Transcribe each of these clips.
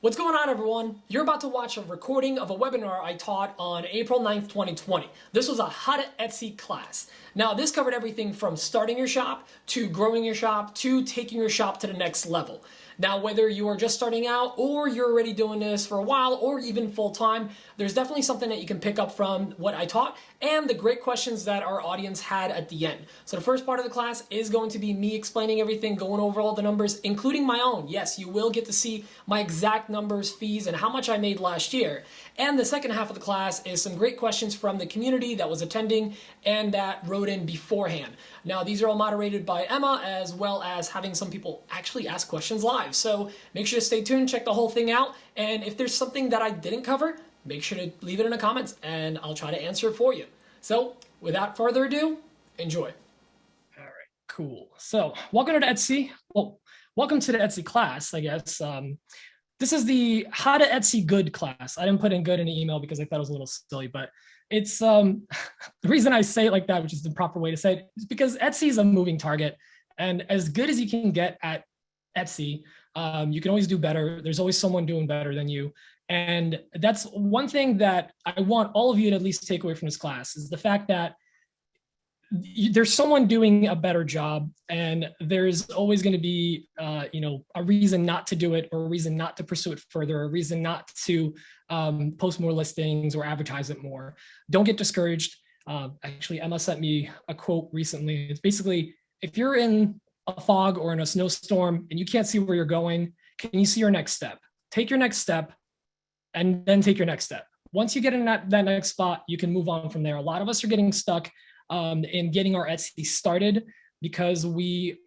What's going on, everyone? You're about to watch a recording of a webinar I taught on April 9th, 2020. This was a How to Etsy class. Now, this covered everything from starting your shop to growing your shop to taking your shop to the next level. Now, whether you are just starting out or you're already doing this for a while or even full-time, there's definitely something that you can pick up from what I taught and the great questions that our audience had at the end. So the first part of the class is going to be me explaining everything, going over all the numbers, including my own. Yes, you will get to see my exact numbers, fees, and how much I made last year. And the second half of the class is some great questions from the community that was attending and that wrote in beforehand. Now, these are all moderated by Emma, as well as having some people actually ask questions live. So make sure to stay tuned, check the whole thing out. And if there's something that I didn't cover, make sure to leave it in the comments and I'll try to answer it for you. So without further ado, enjoy. All right, cool. So welcome to Etsy. Well, welcome to the Etsy class, I guess. This is the How to Etsy Good class. I didn't put in good in the email because I thought it was a little silly, but it's the reason I say it like that, which is the proper way to say it, is because Etsy is a moving target. And as good as you can get at Etsy, you can always do better. There's always someone doing better than you. And that's one thing that I want all of you to at least take away from this class is the fact that there's someone doing a better job, and there's always going to be, a reason not to do it, or a reason not to pursue it further, or a reason not to post more listings or advertise it more. Don't get discouraged. Actually, Emma sent me a quote recently. It's basically, if you're in a fog or in a snowstorm and you can't see where you're going, can you see your next step? Take your next step and then take your next step. Once you get in that next spot, you can move on from there. A lot of us are getting stuck in getting our Etsy started because we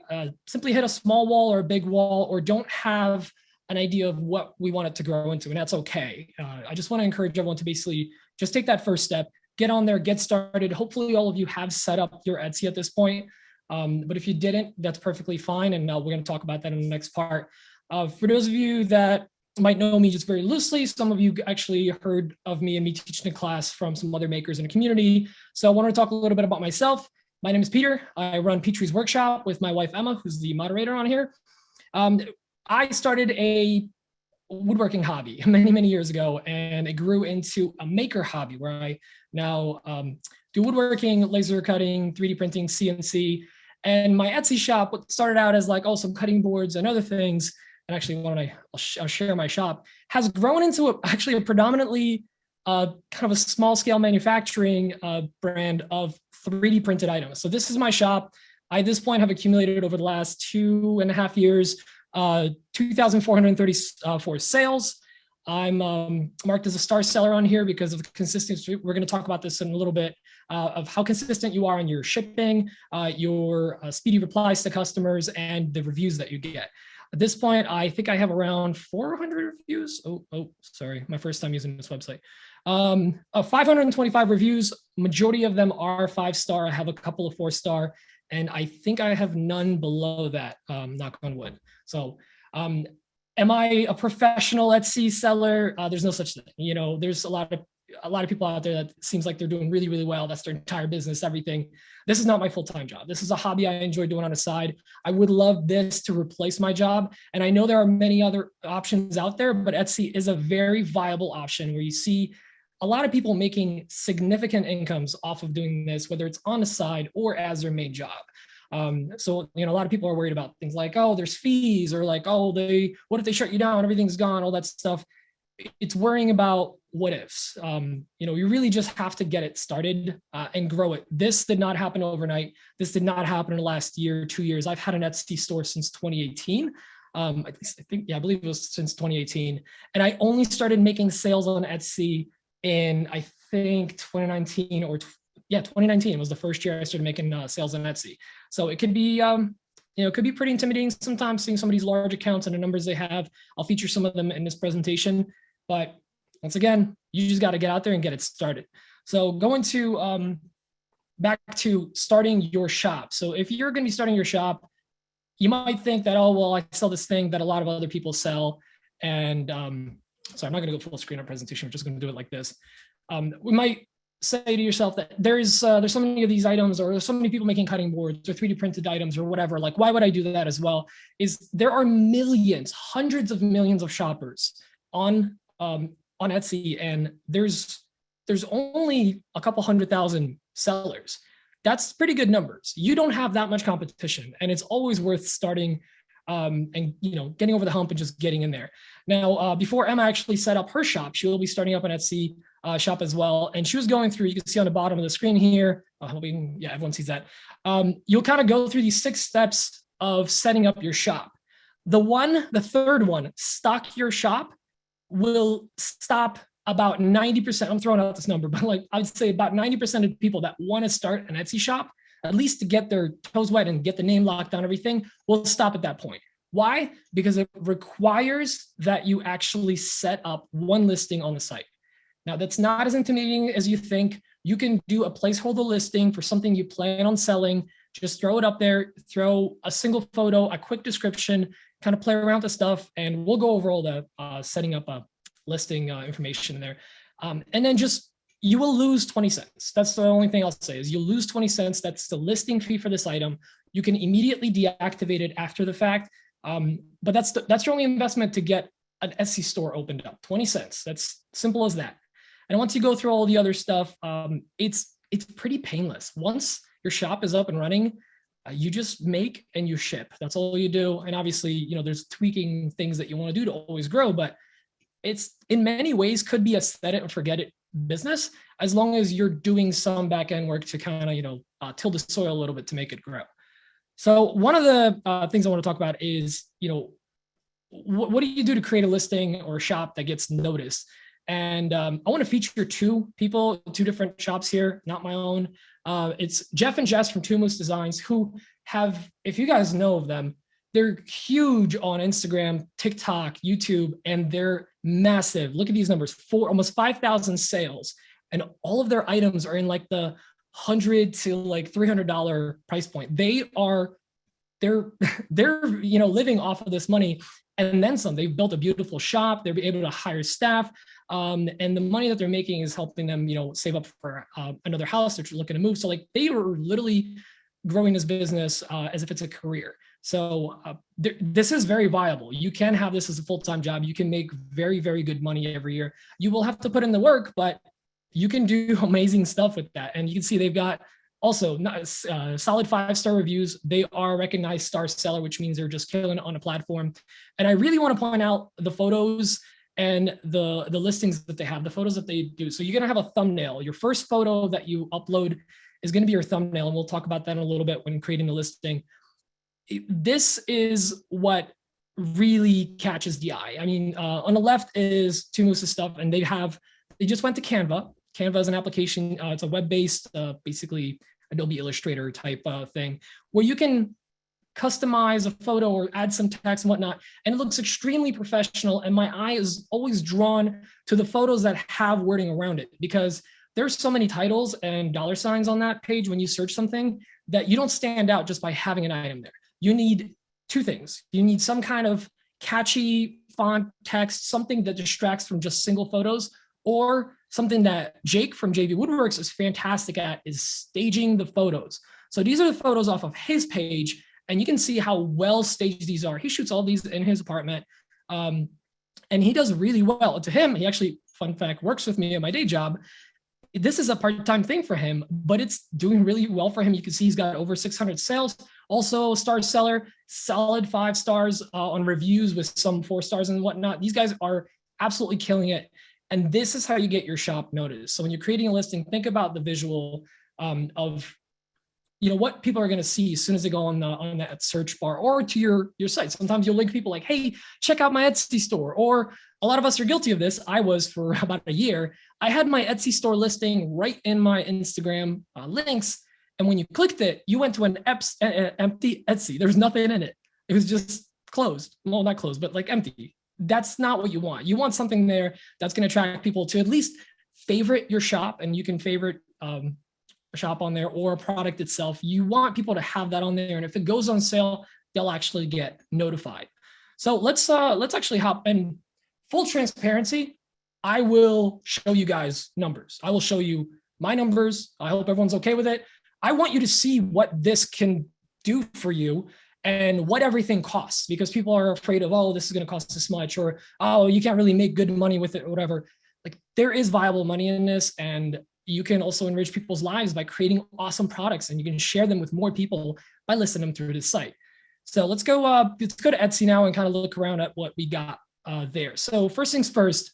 simply hit a small wall or a big wall, or don't have an idea of what we want it to grow into, and that's okay. I just want to encourage everyone to basically just take that first step, get on there, get started. Hopefully all of you have set up your Etsy at this point, but if you didn't, that's perfectly fine, and we're going to talk about that in the next part. For those of you that might know me just very loosely, some of you actually heard of me and me teaching a class from some other makers in the community. So I want to talk a little bit about myself. My name is Peter. I run Petrie's Workshop with my wife, Emma, who's the moderator on here. I started a woodworking hobby many, many years ago, and it grew into a maker hobby where I now do woodworking, laser cutting, 3D printing, CNC. And my Etsy shop started out as like, some cutting boards and other things. And actually, I'll share my shop, has grown into actually a predominantly kind of a small scale manufacturing brand of 3D printed items. So this is my shop. I, at this point, have accumulated over the last 2.5 years, 2,434 sales. I'm marked as a star seller on here because of the consistency. We're going to talk about this in a little bit of how consistent you are in your shipping, your speedy replies to customers, and the reviews that you get. At this point, I think I have around 400 reviews. Sorry, my first time using this website. 525 reviews. Majority of them are 5-star. I have a couple of 4-star, and I think I have none below that, knock on wood. So am I a professional Etsy seller? There's no such thing. There's a lot of people out there that seems like they're doing really, really well. That's their entire business, everything. This is not my full-time job. This is a hobby I enjoy doing on the side. I would love this to replace my job. And I know there are many other options out there, but Etsy is a very viable option where you see a lot of people making significant incomes off of doing this, whether it's on the side or as their main job. So, a lot of people are worried about things like, there's fees, or like, what if they shut you down? Everything's gone, all that stuff. It's worrying about what ifs. You really just have to get it started and grow it. This did not happen overnight. This did not happen in the last year, 2 years. I've had an Etsy store since 2018. I believe it was since 2018. And I only started making sales on Etsy in, I think, 2019 or 2019 was the first year I started making sales on Etsy. So it could be, it could be pretty intimidating sometimes seeing some of these large accounts and the numbers they have. I'll feature some of them in this presentation, but once again, you just got to get out there and get it started. So going to back to starting your shop. So if you're going to be starting your shop, you might think that, I sell this thing that a lot of other people sell. And so I'm not going to go full screen on presentation. I'm just going to do it like this. We might say to yourself that there's so many of these items, or there's so many people making cutting boards or 3D printed items or whatever. Like, why would I do that as well? Is there are millions, hundreds of millions of shoppers on Etsy, and there's only a couple 100,000 sellers. That's pretty good numbers. You don't have that much competition, and it's always worth starting and getting over the hump and just getting in there. Now, before Emma actually set up her shop, she will be starting up an Etsy shop as well. And she was going through, you can see on the bottom of the screen here, yeah, everyone sees that. You'll kind of go through these 6 steps of setting up your shop. The third one, stock your shop, will stop about 90%. I'm throwing out this number, but like I would say about 90% of people that want to start an Etsy shop, at least to get their toes wet and get the name locked down, everything, will stop at that point. Why? Because it requires that you actually set up one listing on the site. Now, that's not as intimidating as you think. You can do a placeholder listing for something you plan on selling. Just throw it up there, throw a single photo, a quick description, kind of play around with stuff, and we'll go over all the setting up a listing information in there. And then you will lose 20 cents. That's the only thing I'll say is you'll lose 20 cents. That's the listing fee for this item. You can immediately deactivate it after the fact. But that's your only investment to get an Etsy store opened up, 20 cents. That's simple as that. And once you go through all the other stuff, it's pretty painless. Once your shop is up and running, you just make and you ship. That's all you do. And obviously, there's tweaking things that you want to do to always grow, but it's in many ways could be a set it and forget it business, as long as you're doing some back end work to kind of, till the soil a little bit to make it grow. So one of the things I want to talk about is, what do you do to create a listing or a shop that gets noticed? And I want to feature 2 different shops here, not my own. It's Jeff and Jess from Two Moose Designs, who have, if you guys know of them, they're huge on Instagram, TikTok, YouTube, and they're massive. Look at these numbers, almost 5,000 sales. And all of their items are in like the $100 to like $300 price point. They're living off of this money and then some. They've built a beautiful shop. They're able to hire staff. And the money that they're making is helping them, save up for another house. They're looking to move. So like they are literally growing this business as if it's a career. So this is very viable. You can have this as a full-time job. You can make very, very good money every year. You will have to put in the work, but you can do amazing stuff with that. And you can see they've got also solid 5-star reviews. They are a recognized star seller, which means they're just killing it on a platform. And I really want to point out the photos and the listings that they have, the photos that they do. So you're going to have a thumbnail. Your first photo that you upload is going to be your thumbnail. And we'll talk about that in a little bit when creating the listing. This is what really catches the eye. I mean, on the left is Two Moose's stuff, and they just went to Canva. Canva is an application. It's a web-based, basically Adobe Illustrator type thing, where you can customize a photo or add some text and whatnot, and it looks extremely professional. And my eye is always drawn to the photos that have wording around it, because there's so many titles and $ on that page when you search something that you don't stand out just by having an item there. You need 2 things. You need some kind of catchy font text, something that distracts from just single photos, or something that Jake from JV Woodworks is fantastic at is staging the photos. So these are the photos off of his page, and you can see how well staged these are. He shoots all these in his apartment, and he does really well. To him, he actually, fun fact, works with me at my day job. This is a part-time thing for him, but it's doing really well for him. You can see he's got over 600 sales. Also, star seller, solid 5 stars on reviews with some 4 stars and whatnot. These guys are absolutely killing it. And this is how you get your shop noticed. So when you're creating a listing, think about the visual of what people are going to see as soon as they go on that search bar or to your site. Sometimes you'll link people like, hey, check out my Etsy store. Or a lot of us are guilty of this. I was for about a year. I had my Etsy store listing right in my Instagram links. And when you clicked it, you went to an empty Etsy. There's nothing in it. It was just closed. Well, not closed, but like empty. That's not what you want. You want something there that's going to attract people to at least favorite your shop, and you can favorite a shop on there or a product itself. You want people to have that on there, and if it goes on sale, they'll actually get notified. So let's actually hop in. Full transparency, I will show you guys numbers. I will show you my numbers. I hope everyone's okay with it. I want you to see what this can do for you. and what everything costs, because people are afraid of, oh, this is going to cost this much, or, oh, you can't really make good money with it, or whatever. Like, there is viable money in this, and you can also enrich people's lives by creating awesome products, and you can share them with more people by listing them through this site. So let's go to Etsy now and kind of look around at what we got there. So first things first,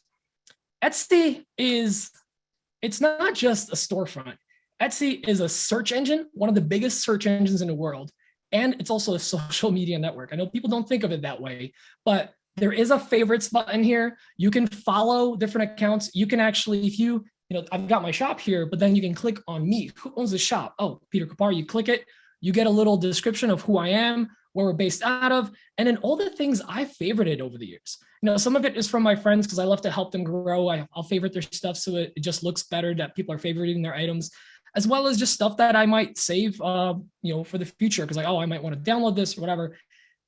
Etsy it's not just a storefront. Etsy is a search engine, one of the biggest search engines in the world. And it's also a social media network. I know people don't think of it that way, but there is a favorites button here. You can follow different accounts. You can actually, if you I've got my shop here, but then you can click on me. Who owns the shop? Oh, Peter Kapar. You click it, you get a little description of who I am, where we're based out of, and then all the things I favorited over the years. Some of it is from my friends because I love to help them grow. I'll favorite their stuff so it just looks better that people are favoriting their items, as well as just stuff that I might save, for the future, because like, oh, I might want to download this or whatever.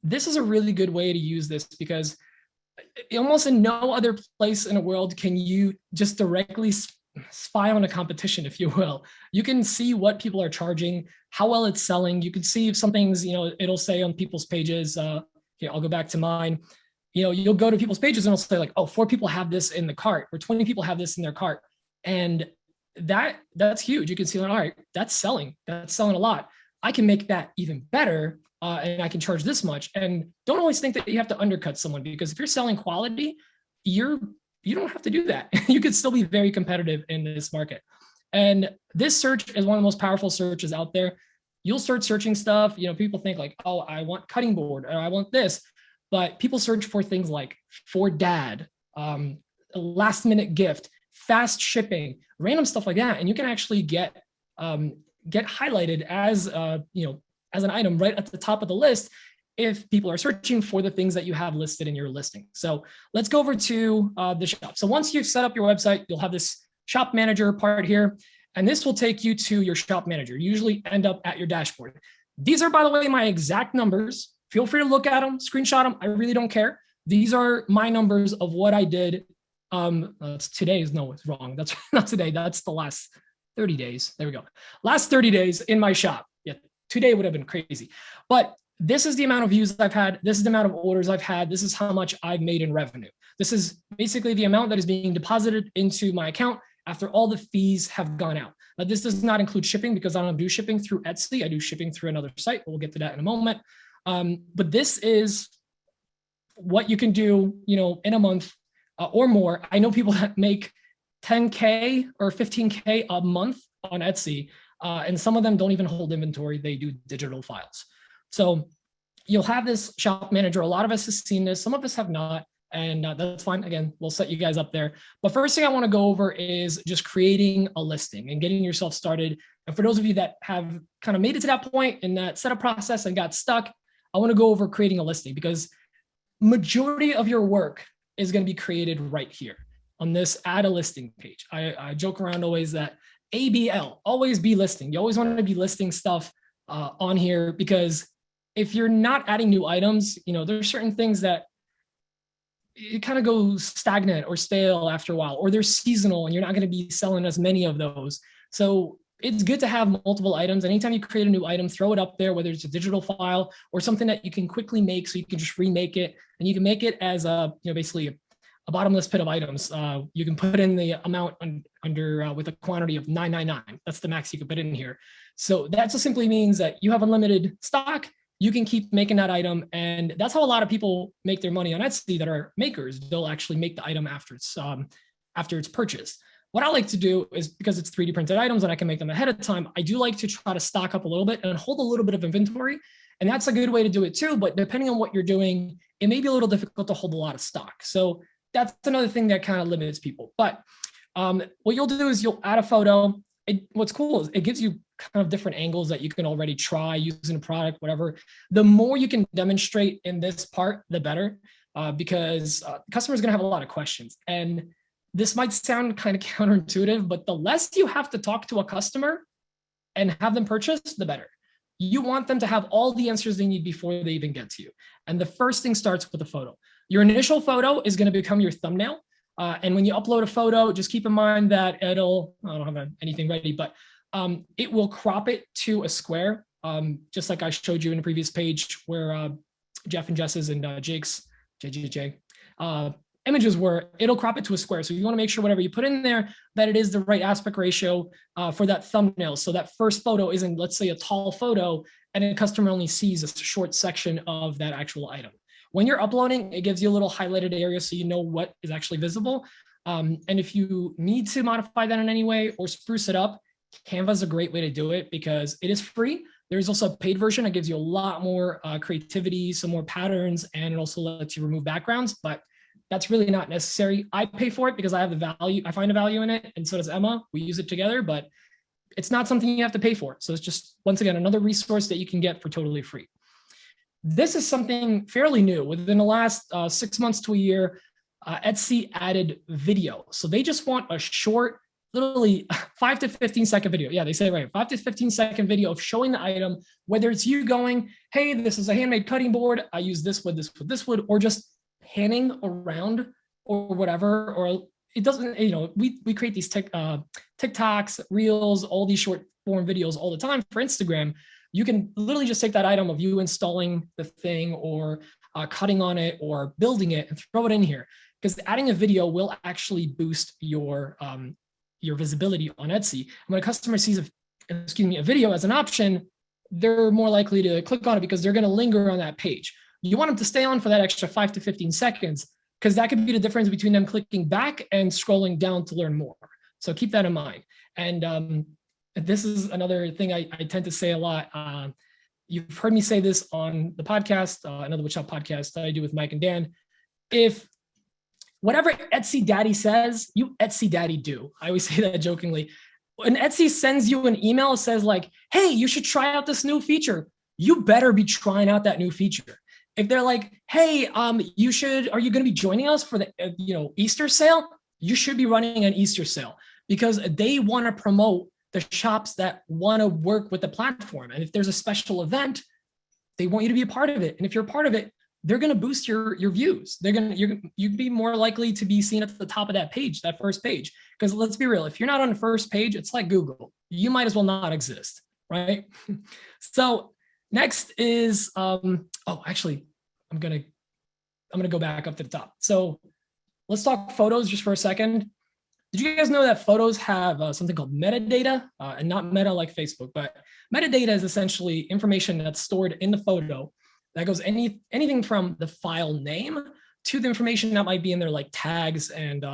This is a really good way to use this because almost in no other place in the world can you just directly spy on a competition, if you will. You can see what people are charging, how well it's selling. You can see if something's, it'll say on people's pages, here, I'll go back to mine. You'll go to people's pages and it'll say like, oh, 4 people have this in the cart, or 20 people have this in their cart. And that's huge. You can see, like, all right, that's selling a lot. I can make that even better. And I can charge this much. And don't always think that you have to undercut someone, because if you're selling quality, you don't have to do that. You could still be very competitive in this market. And this search is one of the most powerful searches out there. You'll start searching stuff, people think like, oh, I want cutting board, or I want this, but people search for things like for dad, last minute gift, fast shipping, random stuff like that. And you can actually get highlighted as, as an item right at the top of the list if people are searching for the things that you have listed in your listing. So let's go over to the shop. So once you've set up your website, you'll have this shop manager part here, and this will take you to your shop manager. You usually end up at your dashboard. These are, by the way, my exact numbers. Feel free to look at them, screenshot them. I really don't care. These are my numbers of what I did. It's today's, no, it's wrong. That's not today. That's the last 30 days. There we go. Last 30 days in my shop. Yeah, today would have been crazy. But this is the amount of views I've had. This is the amount of orders I've had. This is how much I've made in revenue. This is basically the amount that is being deposited into my account after all the fees have gone out. Now, this does not include shipping because I don't do shipping through Etsy. I do shipping through another site. We'll get to that in a moment. But this is what you can do, in a month or more. I know people that make 10K or 15K a month on Etsy, and some of them don't even hold inventory. They do digital files. So you'll have this shop manager. A lot of us have seen this. Some of us have not. And that's fine. Again, we'll set you guys up there. But first thing I want to go over is just creating a listing and getting yourself started. And for those of you that have kind of made it to that point in that setup process and got stuck, I want to go over creating a listing, because majority of your work is going to be created right here on this add a listing page. I joke around always that ABL, always be listing. You always want to be listing stuff on here, because if you're not adding new items, there's certain things that it kind of goes stagnant or stale after a while, or they're seasonal and you're not going to be selling as many of those. So it's good to have multiple items. Anytime you create a new item, throw it up there, whether it's a digital file or something that you can quickly make, so you can just remake it, and you can make it as a, basically a bottomless pit of items. You can put in the amount under with a quantity of 999. That's the max you can put in here. So that just simply means that you have unlimited stock. You can keep making that item. And that's how a lot of people make their money on Etsy that are makers. They'll actually make the item after it's purchased. What I like to do is, because it's 3D printed items and I can make them ahead of time, I do like to try to stock up a little bit and hold a little bit of inventory. And that's a good way to do it too. But depending on what you're doing, it may be a little difficult to hold a lot of stock. So that's another thing that kind of limits people. But what you'll do is you'll add a photo. What's cool is it gives you kind of different angles that you can already try using a product, whatever. The more you can demonstrate in this part, the better, because customers are going to have a lot of questions. And this might sound kind of counterintuitive, but the less you have to talk to a customer and have them purchase, the better. You want them to have all the answers they need before they even get to you. And the first thing starts with a photo. Your initial photo is going to become your thumbnail. And when you upload a photo, just keep in mind that I don't have anything ready, but it will crop it to a square. just like I showed you in the previous page where Jeff and Jess's and Jake's, JJJ, images were, it'll crop it to a square. So you want to make sure whatever you put in there, that it is the right aspect ratio for that thumbnail. So that first photo isn't, let's say, a tall photo, and a customer only sees a short section of that actual item. When you're uploading, it gives you a little highlighted area so you know what is actually visible. And if you need to modify that in any way or spruce it up, Canva is a great way to do it because it is free. There's also a paid version that gives you a lot more creativity, some more patterns, and it also lets you remove backgrounds, but that's really not necessary. I pay for it because I have the value, I find a value in it, and so does Emma. We use it together, but it's not something you have to pay for. So it's just, once again, another resource that you can get for totally free. This is something fairly new. Within the last 6 months to a year, Etsy added video. So they just want a short, literally 5 to 15 second video. Yeah, they say right, 5 to 15 second video of showing the item, whether it's you going, hey, this is a handmade cutting board. I use this wood, this wood, this wood, or just panning around or whatever, or it doesn't, you know, we create these TikToks, Reels, all these short form videos all the time for Instagram. You can literally just take that item of you installing the thing or cutting on it or building it and throw it in here, because adding a video will actually boost your visibility on Etsy. And when a customer sees a video as an option, they're more likely to click on it because they're going to linger on that page. You want them to stay on for that extra 5 to 15 seconds, because that could be the difference between them clicking back and scrolling down to learn more. So keep that in mind. And this is another thing I tend to say a lot. You've heard me say this on the podcast, another Woodshop podcast that I do with Mike and Dan. If whatever Etsy Daddy says, you Etsy Daddy do. I always say that jokingly. When Etsy sends you an email that says like, hey, you should try out this new feature, you better be trying out that new feature. If they're like, hey, are you going to be joining us for the Easter sale? You should be running an Easter sale, because they want to promote the shops that want to work with the platform. And if there's a special event, they want you to be a part of it. And if you're a part of it, they're going to boost your views. You'd be more likely to be seen at the top of that page, that first page. Because let's be real, if you're not on the first page, it's like Google. You might as well not exist, right? So next is, actually, I'm gonna go back up to the top. So let's talk photos just for a second. Did you guys know that photos have something called metadata, and not meta like Facebook, but metadata is essentially information that's stored in the photo that goes anything from the file name to the information that might be in there, like tags, and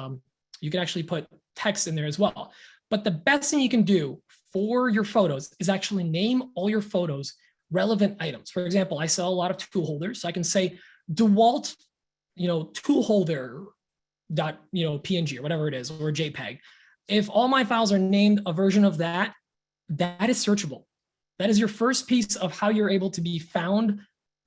you can actually put text in there as well. But the best thing you can do for your photos is actually name all your photos relevant items. For example, I sell a lot of tool holders, so I can say DeWalt, tool holder dot PNG or whatever it is, or JPEG. If all my files are named a version of that, that is searchable. That is your first piece of how you're able to be found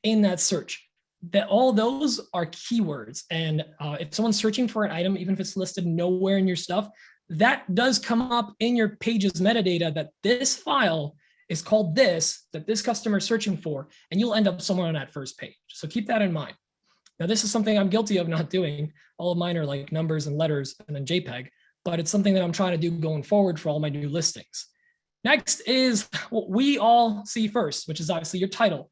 in that search. That all those are keywords, and if someone's searching for an item, even if it's listed nowhere in your stuff, that does come up in your page's metadata that this file is called this, that this customer is searching for, and you'll end up somewhere on that first page. So keep that in mind. Now, this is something I'm guilty of not doing. All of mine are like numbers and letters and then JPEG, but it's something that I'm trying to do going forward for all my new listings. Next is what we all see first, which is obviously your title.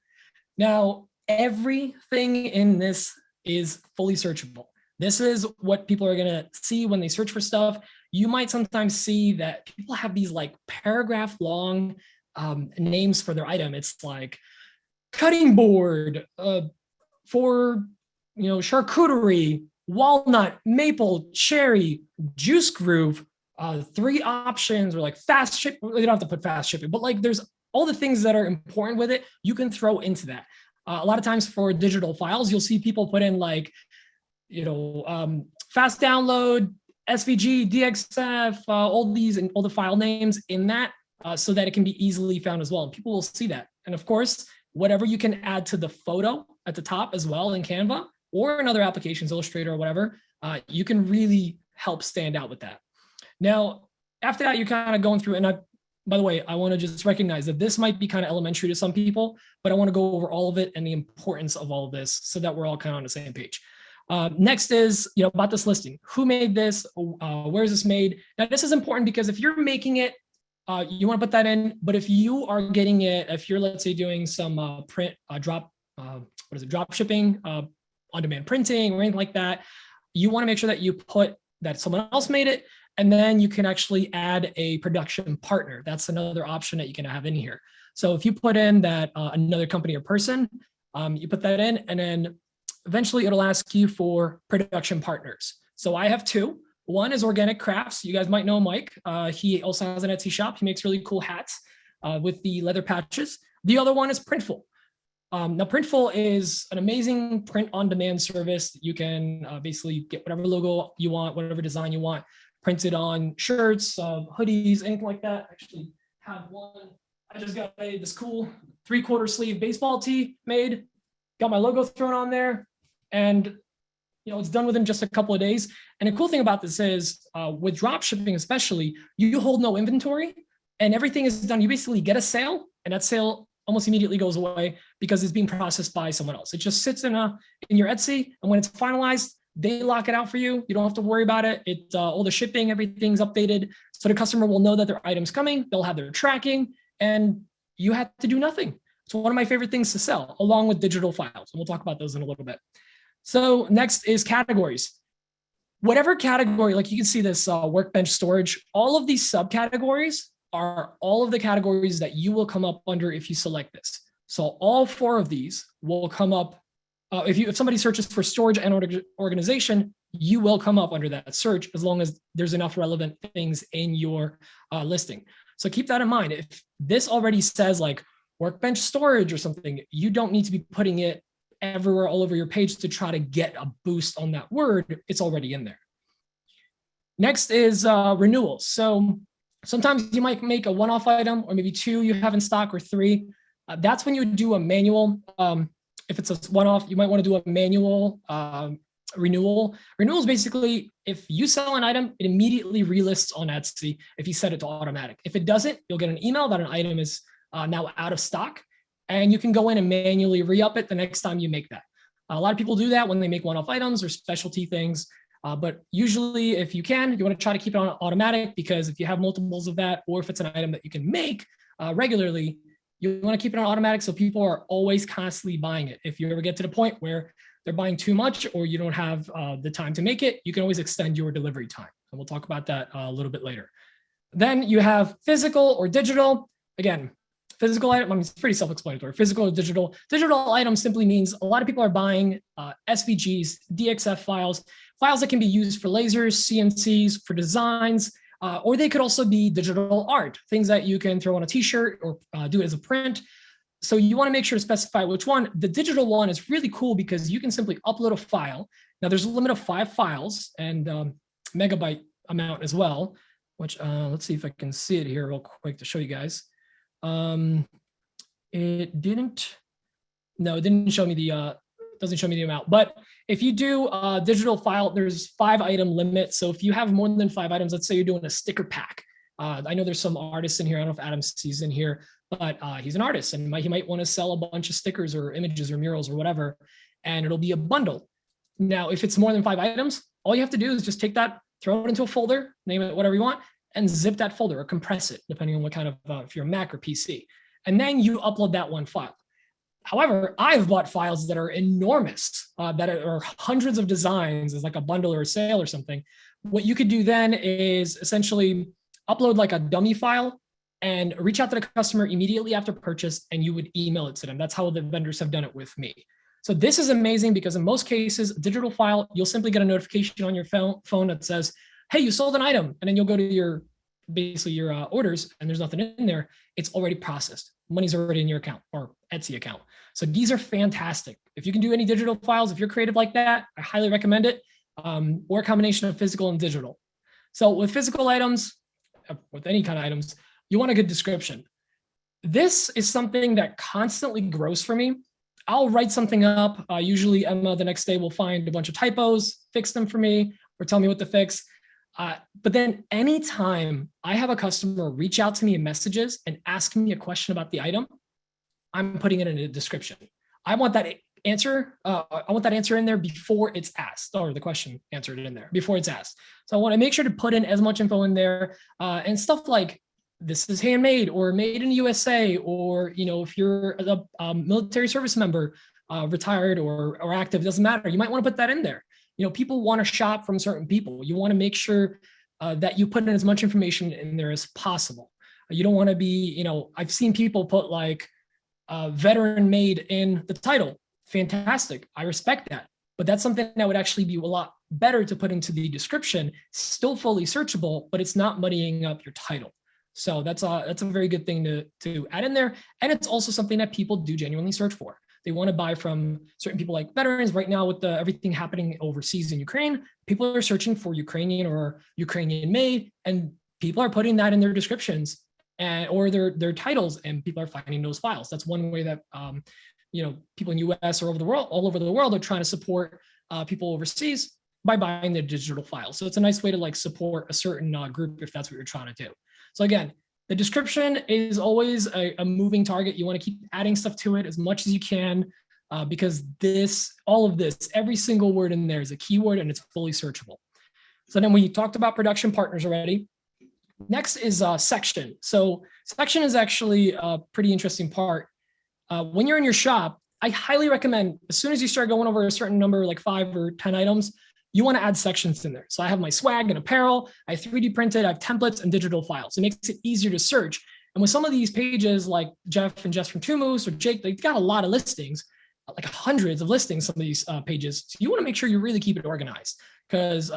Now, everything in this is fully searchable. This is what people are gonna see when they search for stuff. You might sometimes see that people have these like paragraph long names for their item. It's like cutting board for charcuterie, walnut, maple, cherry, juice groove, 3 options, or like fast ship. You don't have to put fast shipping, but like there's all the things that are important with it you can throw into that. A lot of times for digital files, you'll see people put in like fast download, SVG, DXF, all these and all the file names in that, so that it can be easily found as well. And people will see that. And of course, whatever you can add to the photo at the top as well in Canva or in other applications, Illustrator or whatever, you can really help stand out with that. Now, after that, you're kind of going through, and by the way, I want to just recognize that this might be kind of elementary to some people, but I want to go over all of it and the importance of all of this so that we're all kind of on the same page. Next is, about this listing. Who made this? Where is this made? Now, this is important because if you're making it you want to put that in. But if you are getting it, if you're, let's say, doing some print drop, drop shipping, on-demand printing or anything like that, you want to make sure that you put that someone else made it, and then you can actually add a production partner. That's another option that you can have in here. So if you put in that another company or person, you put that in, and then eventually it'll ask you for production partners. So I have two. One is Organic Crafts. You guys might know Mike. He also has an Etsy shop. He makes really cool hats with the leather patches. The other one is Printful. Now, Printful is an amazing print-on-demand service. You can basically get whatever logo you want, whatever design you want, printed on shirts, hoodies, anything like that. I actually have one. I just got this cool 3/4 sleeve baseball tee made. Got my logo thrown on there, and it's done within just a couple of days. And the cool thing about this is with drop shipping, especially, you hold no inventory and everything is done. You basically get a sale, and that sale almost immediately goes away because it's being processed by someone else. It just sits in your Etsy, and when it's finalized, they lock it out for you. You don't have to worry about it. All the shipping, everything's updated, so the customer will know that their item's coming. They'll have their tracking, and you have to do nothing. It's one of my favorite things to sell, along with digital files, and we'll talk about those in a little bit. So next is categories. Whatever category, like you can see this workbench storage, all of these subcategories are all of the categories that you will come up under if you select this. So all 4 of these will come up. If somebody searches for storage and organization, you will come up under that search as long as there's enough relevant things in your listing. So keep that in mind. If this already says like workbench storage or something, you don't need to be putting it everywhere all over your page to try to get a boost on that word. It's already in there. Next is renewals. So sometimes you might make a one-off item, or maybe 2 you have in stock, or 3. That's when you do a manual. If it's a one-off, you might want to do a manual renewal. Renewals basically, if you sell an item, it immediately relists on Etsy if you set it to automatic. If it doesn't, you'll get an email that an item is now out of stock, and you can go in and manually re-up it the next time you make that. A lot of people do that when they make one-off items or specialty things. But usually, if you can, you want to try to keep it on automatic, because if you have multiples of that, or if it's an item that you can make regularly, you want to keep it on automatic so people are always constantly buying it. If you ever get to the point where they're buying too much, or you don't have the time to make it, you can always extend your delivery time. And we'll talk about that a little bit later. Then you have physical or digital. Again, physical item, I mean, it's pretty self-explanatory. Physical or digital. Digital item simply means a lot of people are buying SVGs, DXF files that can be used for lasers, CNCs, for designs, or they could also be digital art, things that you can throw on a t-shirt or do it as a print. So you want to make sure to specify which one. The digital one is really cool because you can simply upload a file. Now there's a limit of 5 files and megabyte amount as well, which let's see if I can see it here real quick to show you guys. It didn't show me the, doesn't show me the amount, but if you do a digital file, there's 5 item limit. So if you have more than 5 items, let's say you're doing a sticker pack. I know there's some artists in here. I don't know if Adam sees in here, but he's an artist, and he might want to sell a bunch of stickers or images or murals or whatever, and it'll be a bundle. Now, if it's more than 5 items, all you have to do is just take that, throw it into a folder, name it whatever you want, and zip that folder or compress it, depending on what kind of, if you're a Mac or PC. And then you upload that one file. However, I've bought files that are enormous, that are hundreds of designs as like a bundle or a sale or something. What you could do then is essentially upload like a dummy file and reach out to the customer immediately after purchase, and you would email it to them. That's how the vendors have done it with me. So this is amazing because in most cases, a digital file, you'll simply get a notification on your phone that says, hey, you sold an item. And then you'll go to your orders, and there's nothing in there. It's already processed. Money's already in your account or Etsy account. So these are fantastic. If you can do any digital files, if you're creative like that, I highly recommend it, or a combination of physical and digital. So with physical items, with any kind of items, you want a good description. This is something that constantly grows for me. I'll write something up. Usually Emma the next day will find a bunch of typos, fix them for me, or tell me what to fix. But then anytime I have a customer reach out to me in messages and ask me a question about the item, I'm putting it in a description. I want that answer. I want that answer in there before it's asked, or the question answered in there before it's asked. So I want to make sure to put in as much info in there, and stuff like this is handmade or made in the USA, or, if you're a military service member, retired or active, it doesn't matter. You might want to put that in there. People want to shop from certain people. You want to make sure that you put in as much information in there as possible. You don't want to be, I've seen people put like veteran made in the title. Fantastic. I respect that. But that's something that would actually be a lot better to put into the description, still fully searchable, but it's not muddying up your title. So that's a very good thing to add in there. And it's also something that people do genuinely search for. They want to buy from certain people like veterans. Right now with everything happening overseas in Ukraine, people are searching for Ukrainian or Ukrainian made, and people are putting that in their descriptions or their titles, and people are finding those files. That's one way that people in US or all over the world are trying to support people overseas by buying the digital files. So it's a nice way to like support a certain group if that's what you're trying to do. So again, the description is always a moving target. You want to keep adding stuff to it as much as you can because all of this, every single word in there is a keyword and it's fully searchable. So then we talked about production partners already. Next is section. So section is actually a pretty interesting part. When you're in your shop, I highly recommend as soon as you start going over a certain number, like 5 or 10 items, you want to add sections in there. So I have my swag and apparel, I have 3D printed, I have templates and digital files. It makes it easier to search. And with some of these pages like Jeff and Jess from Two Moose or Jake, they've got a lot of listings, like hundreds of listings, some of these pages. So you want to make sure you really keep it organized because,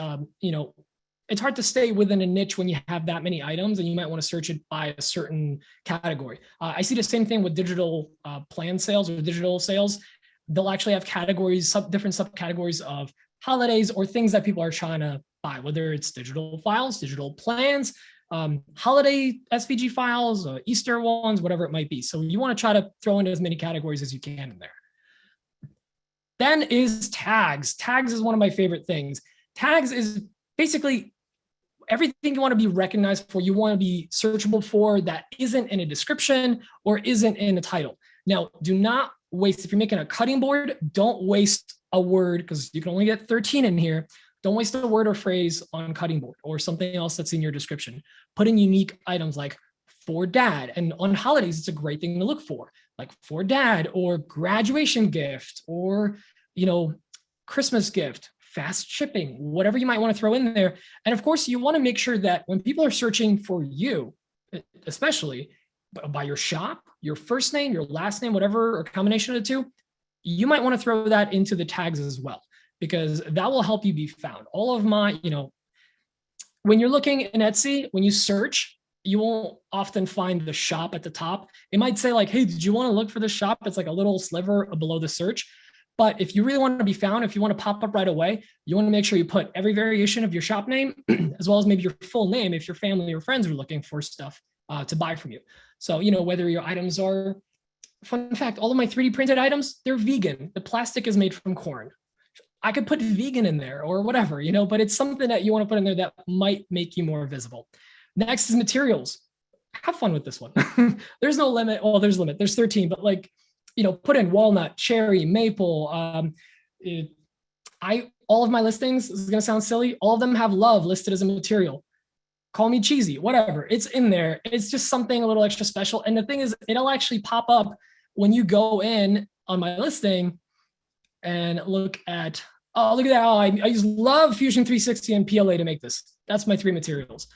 it's hard to stay within a niche when you have that many items, and you might want to search it by a certain category. I see the same thing with digital plan sales or digital sales. They'll actually have categories, different subcategories of holidays or things that people are trying to buy, whether it's digital files, digital plans, holiday SVG files, Easter ones, whatever it might be. So you want to try to throw in as many categories as you can in there. Then is tags. Tags is one of my favorite things. Tags is basically everything you want to be recognized for, you want to be searchable for that isn't in a description or isn't in a title. Now, do not waste, if you're making a cutting board, don't waste a word because you can only get 13 in here. Don't waste a word or phrase on cutting board or something else that's in your description. Put in unique items like for dad, and on holidays, it's a great thing to look for, like for dad or graduation gift or, Christmas gift, fast shipping, whatever you might want to throw in there. And of course, you want to make sure that when people are searching for you, especially by your shop, your first name, your last name, whatever, or combination of the two, you might want to throw that into the tags as well, because that will help you be found. All of my, when you're looking in Etsy, when you search, you won't often find the shop at the top. It might say like, hey, did you want to look for the shop? It's like a little sliver below the search. But if you really want to be found, if you want to pop up right away, you want to make sure you put every variation of your shop name, as well as maybe your full name if your family or friends are looking for stuff to buy from you. So, whether your items are, fun fact, all of my 3D printed items, they're vegan. The plastic is made from corn. I could put vegan in there or whatever, but it's something that you want to put in there that might make you more visible. Next is materials. Have fun with this one. There's no limit. Well, there's a limit. There's 13, but put in walnut, cherry, maple. All of my listings, this is going to sound silly, all of them have love listed as a material. Call me cheesy, whatever. It's in there. It's just something a little extra special. And the thing is, it'll actually pop up when you go in on my listing and look at, look at that. Oh, I use Love, Fusion 360, and PLA to make this. That's my 3 materials.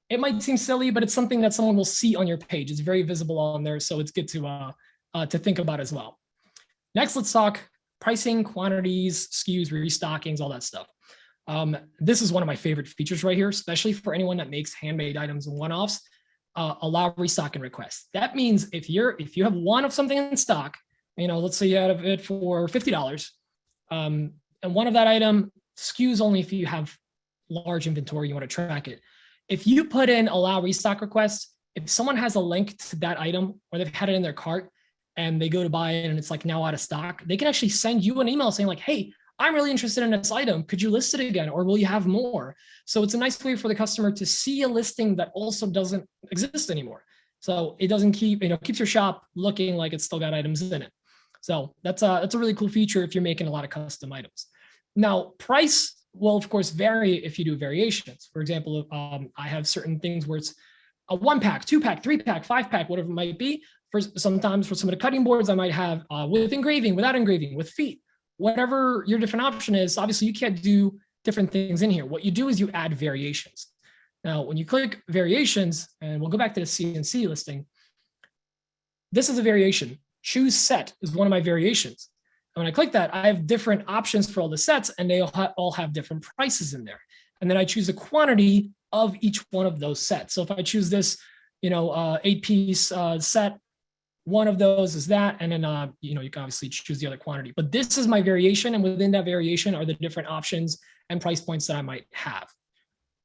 It might seem silly, but it's something that someone will see on your page. It's very visible on there, so it's good to think about as well. Next, let's talk pricing, quantities, SKUs, restockings, all that stuff. This is one of my favorite features right here, especially for anyone that makes handmade items and one-offs. Allow restocking requests. That means if you have one of something in stock, let's say you have it for $50, and one of that item SKUs only if you have large inventory, you want to track it. If you put in allow restock requests, if someone has a link to that item or they've had it in their cart and they go to buy it and it's like now out of stock, they can actually send you an email saying like, hey, I'm really interested in this item. Could you list it again? Or will you have more? So it's a nice way for the customer to see a listing that also doesn't exist anymore. So it doesn't keeps your shop looking like it's still got items in it. So that's a really cool feature if you're making a lot of custom items. Now, price will of course vary if you do variations. For example, I have certain things where it's a 1-pack, 2-pack, 3-pack, 5-pack, whatever it might be. Sometimes for some of the cutting boards, I might have with engraving, without engraving, with feet, whatever your different option is. Obviously, you can't do different things in here. What you do is you add variations. Now, when you click variations, and we'll go back to the CNC listing, this is a variation. Choose set is one of my variations. And when I click that, I have different options for all the sets, and they all have different prices in there. And then I choose a quantity of each one of those sets. So if I choose this, 8-piece set, one of those is that, and then you can obviously choose the other quantity. But this is my variation, and within that variation are the different options and price points that I might have.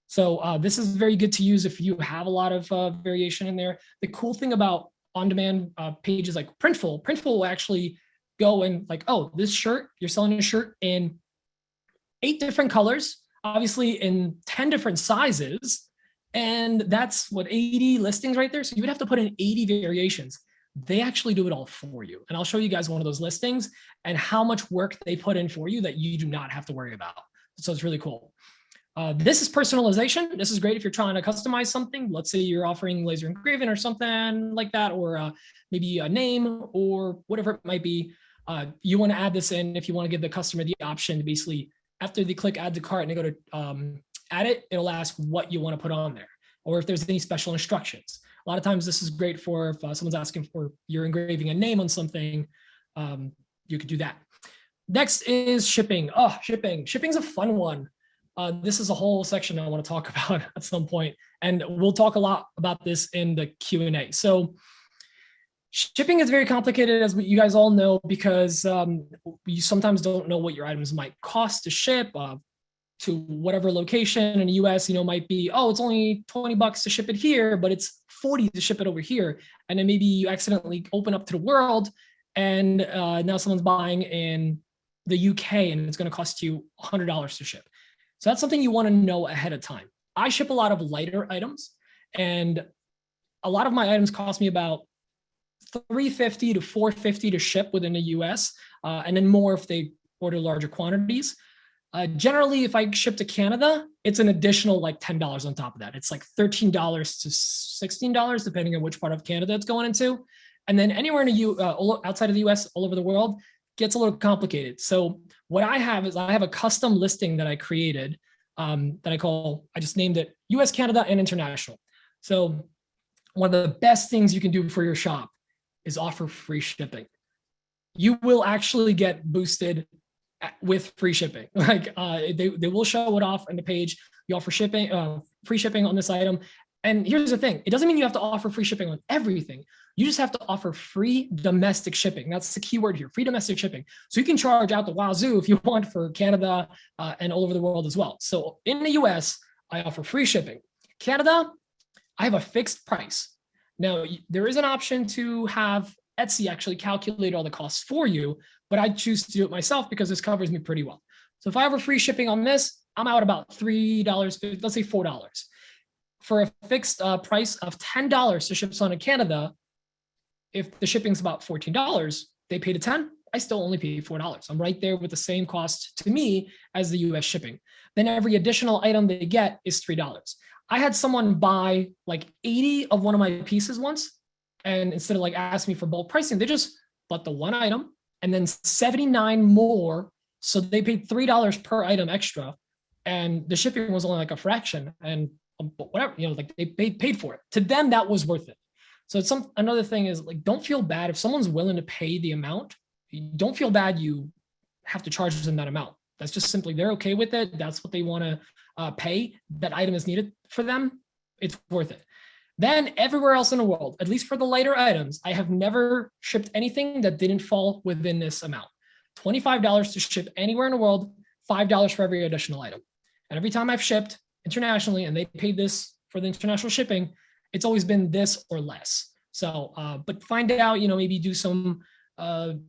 So this is very good to use if you have a lot of variation in there. The cool thing about on-demand pages like Printful will actually go and like, oh, this shirt, you're selling a shirt in 8 different colors, obviously in 10 different sizes, and that's what, 80 listings right there. So you would have to put in 80 variations. They actually do it all for you. And I'll show you guys one of those listings and how much work they put in for you that you do not have to worry about. So it's really cool. This is personalization. This is great if you're trying to customize something. Let's say you're offering laser engraving or something like that, or maybe a name or whatever it might be. You want to add this in if you want to give the customer the option to basically, after they click add to cart and they go to add it, it'll ask what you want to put on there, or if there's any special instructions. A lot of times this is great for if someone's asking for, you're engraving a name on something, you could do that. Next is shipping. Oh, shipping. Shipping's a fun one. This is a whole section I want to talk about at some point, and we'll talk a lot about this in the Q&A. So shipping is very complicated, as you guys all know, because you sometimes don't know what your items might cost to ship to whatever location in the US, might be, oh, it's only $20 to ship it here, but it's $40 to ship it over here. And then maybe you accidentally open up to the world, and now someone's buying in the UK and it's going to cost you $100 to ship. So that's something you want to know ahead of time. I ship a lot of lighter items, and a lot of my items cost me about $350 to $450 to ship within the US, and then more if they order larger quantities. Generally, if I ship to Canada, it's an additional like $10 on top of that. It's like $13 to $16, depending on which part of Canada it's going into. And then anywhere in the outside of the US, all over the world, gets a little complicated. So what I have is I have a custom listing that I created that I just named it US, Canada, and International. So one of the best things you can do for your shop is offer free shipping. You will actually get boosted with free shipping. Like they will show it off on the page. You offer shipping, free shipping on this item. And here's the thing, it doesn't mean you have to offer free shipping on everything. You just have to offer free domestic shipping. That's the key word here, free domestic shipping. So you can charge out the wazoo if you want for Canada and all over the world as well. So in the US, I offer free shipping. Canada, I have a fixed price. Now, there is an option to have Etsy actually calculate all the costs for you, but I choose to do it myself because this covers me pretty well. So if I have a free shipping on this, I'm out about $3, let's say $4. For a fixed price of $10 to ship something to Canada, if the shipping's about $14, they paid a $10, I still only pay $4. I'm right there with the same cost to me as the US shipping. Then every additional item they get is $3. I had someone buy like 80 of one of my pieces once, and instead of like asking me for bulk pricing, they just bought the one item and then 79 more. So they paid $3 per item extra, and the shipping was only like a fraction, and whatever, like they paid for it. To them, that was worth it. So it's another thing is like, don't feel bad if someone's willing to pay the amount. Don't feel bad you have to charge them that amount. That's just simply, they're okay with it. That's what they want to pay. That item is needed for them. It's worth it. Then everywhere else in the world, at least for the lighter items, I have never shipped anything that didn't fall within this amount. $25 to ship anywhere in the world, $5 for every additional item. And every time I've shipped internationally and they paid this for the international shipping, it's always been this or less. So, but find out, maybe do some,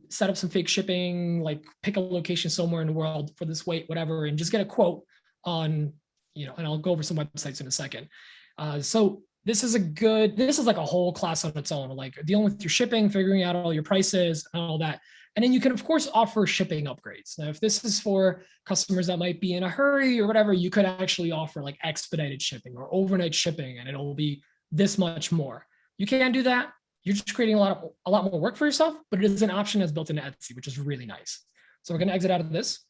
set up some fake shipping, like pick a location somewhere in the world for this weight, whatever, and just get a quote on, and I'll go over some websites in a second. So this is like a whole class on its own, like dealing with your shipping, figuring out all your prices and all that. And then you can, of course, offer shipping upgrades. Now, if this is for customers that might be in a hurry or whatever, you could actually offer like expedited shipping or overnight shipping, and it'll be this much more. You can't do that. You're just creating a lot more work for yourself, but it is an option that's built into Etsy, which is really nice. So we're going to exit out of this.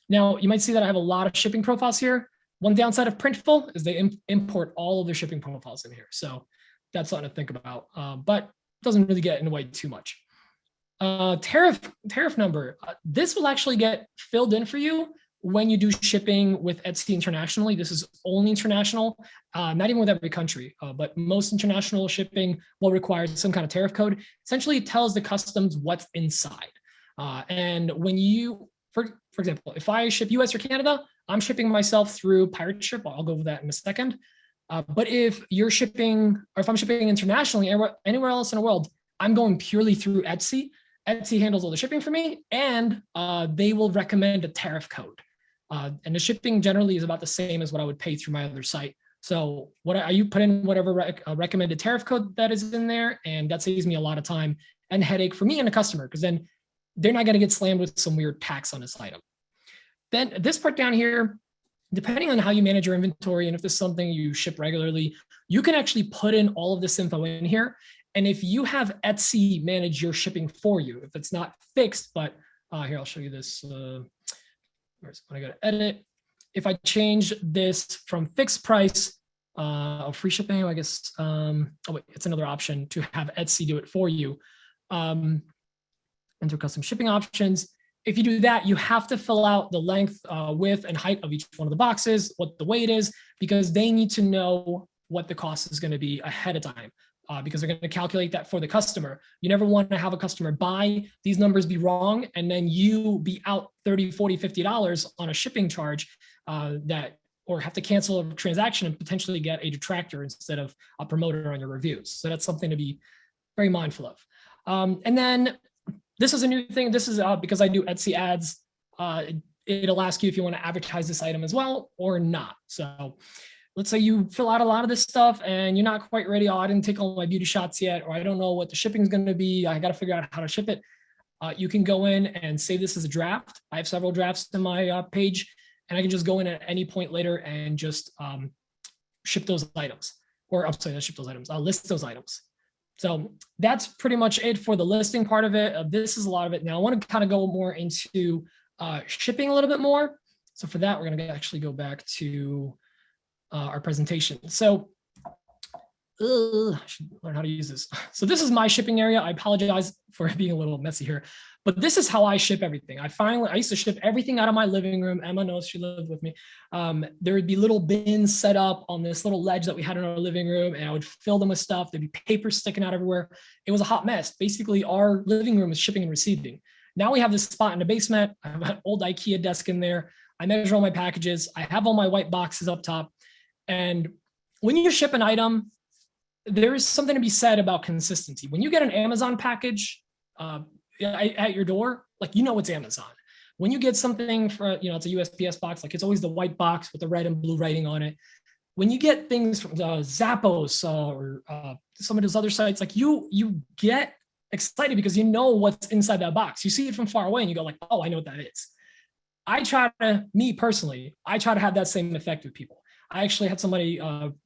Now, you might see that I have a lot of shipping profiles here. One downside of Printful is they import all of their shipping profiles in here. So that's something to think about, but doesn't really get in the way too much. Tariff number. This will actually get filled in for you when you do shipping with Etsy internationally. This is only international, not even with every country, but most international shipping will require some kind of tariff code. Essentially, it tells the customs what's inside. And when you, for example, if I ship US or Canada, I'm shipping myself through Pirate Ship. I'll go over that in a second. But if you're shipping, or if I'm shipping internationally, anywhere else in the world, I'm going purely through Etsy. Etsy handles all the shipping for me, and they will recommend a tariff code. And the shipping generally is about the same as what I would pay through my other site. So you put in whatever recommended tariff code that is in there, and that saves me a lot of time and headache for me and the customer, because then they're not going to get slammed with some weird tax on this item. Then this part down here, depending on how you manage your inventory and if this is something you ship regularly, you can actually put in all of this info in here. And if you have Etsy manage your shipping for you, if it's not fixed, but here, I'll show you this. When I go to edit, if I change this from fixed price of free shipping, I guess, oh wait, it's another option to have Etsy do it for you. Enter custom shipping options. If you do that, you have to fill out the length, width, and height of each one of the boxes, what the weight is, because they need to know what the cost is going to be ahead of time, because they're going to calculate that for the customer. You never want to have a customer buy, these numbers be wrong, and then you be out $30, $40, $50 on a shipping charge or have to cancel a transaction and potentially get a detractor instead of a promoter on your reviews. So that's something to be very mindful of. And then this is a new thing. This is because I do Etsy ads. It'll ask you if you want to advertise this item as well or not. So let's say you fill out a lot of this stuff and you're not quite ready. Oh, I didn't take all my beauty shots yet, or I don't know what the shipping is going to be. I got to figure out how to ship it. You can go in and save this as a draft. I have several drafts in my page, and I can just go in at any point later and just ship those items. Or I'm sorry, not ship those items. I'll list those items. So that's pretty much it for the listing part of it. This is a lot of it. Now I want to kind of go more into shipping a little bit more. So for that, we're going to actually go back to our presentation. So I should learn how to use this. So this is my shipping area. I apologize for being a little messy here, but this is how I ship everything. I used to ship everything out of my living room. Emma knows, she lived with me. There would be little bins set up on this little ledge that we had in our living room, and I would fill them with stuff. There'd be paper sticking out everywhere. It was a hot mess. Basically, our living room is shipping and receiving. Now we have this spot in the basement. I have an old IKEA desk in there. I measure all my packages. I have all my white boxes up top. And when you ship an item, there is something to be said about consistency. When you get an Amazon package at your door, like, you know it's Amazon. When you get something for, it's a USPS box, like it's always the white box with the red and blue writing on it. When you get things from Zappos or some of those other sites, like you get excited because you know what's inside that box. You see it from far away and you go like, oh, I know what that is. Me personally, I try to have that same effect with people. I actually had somebody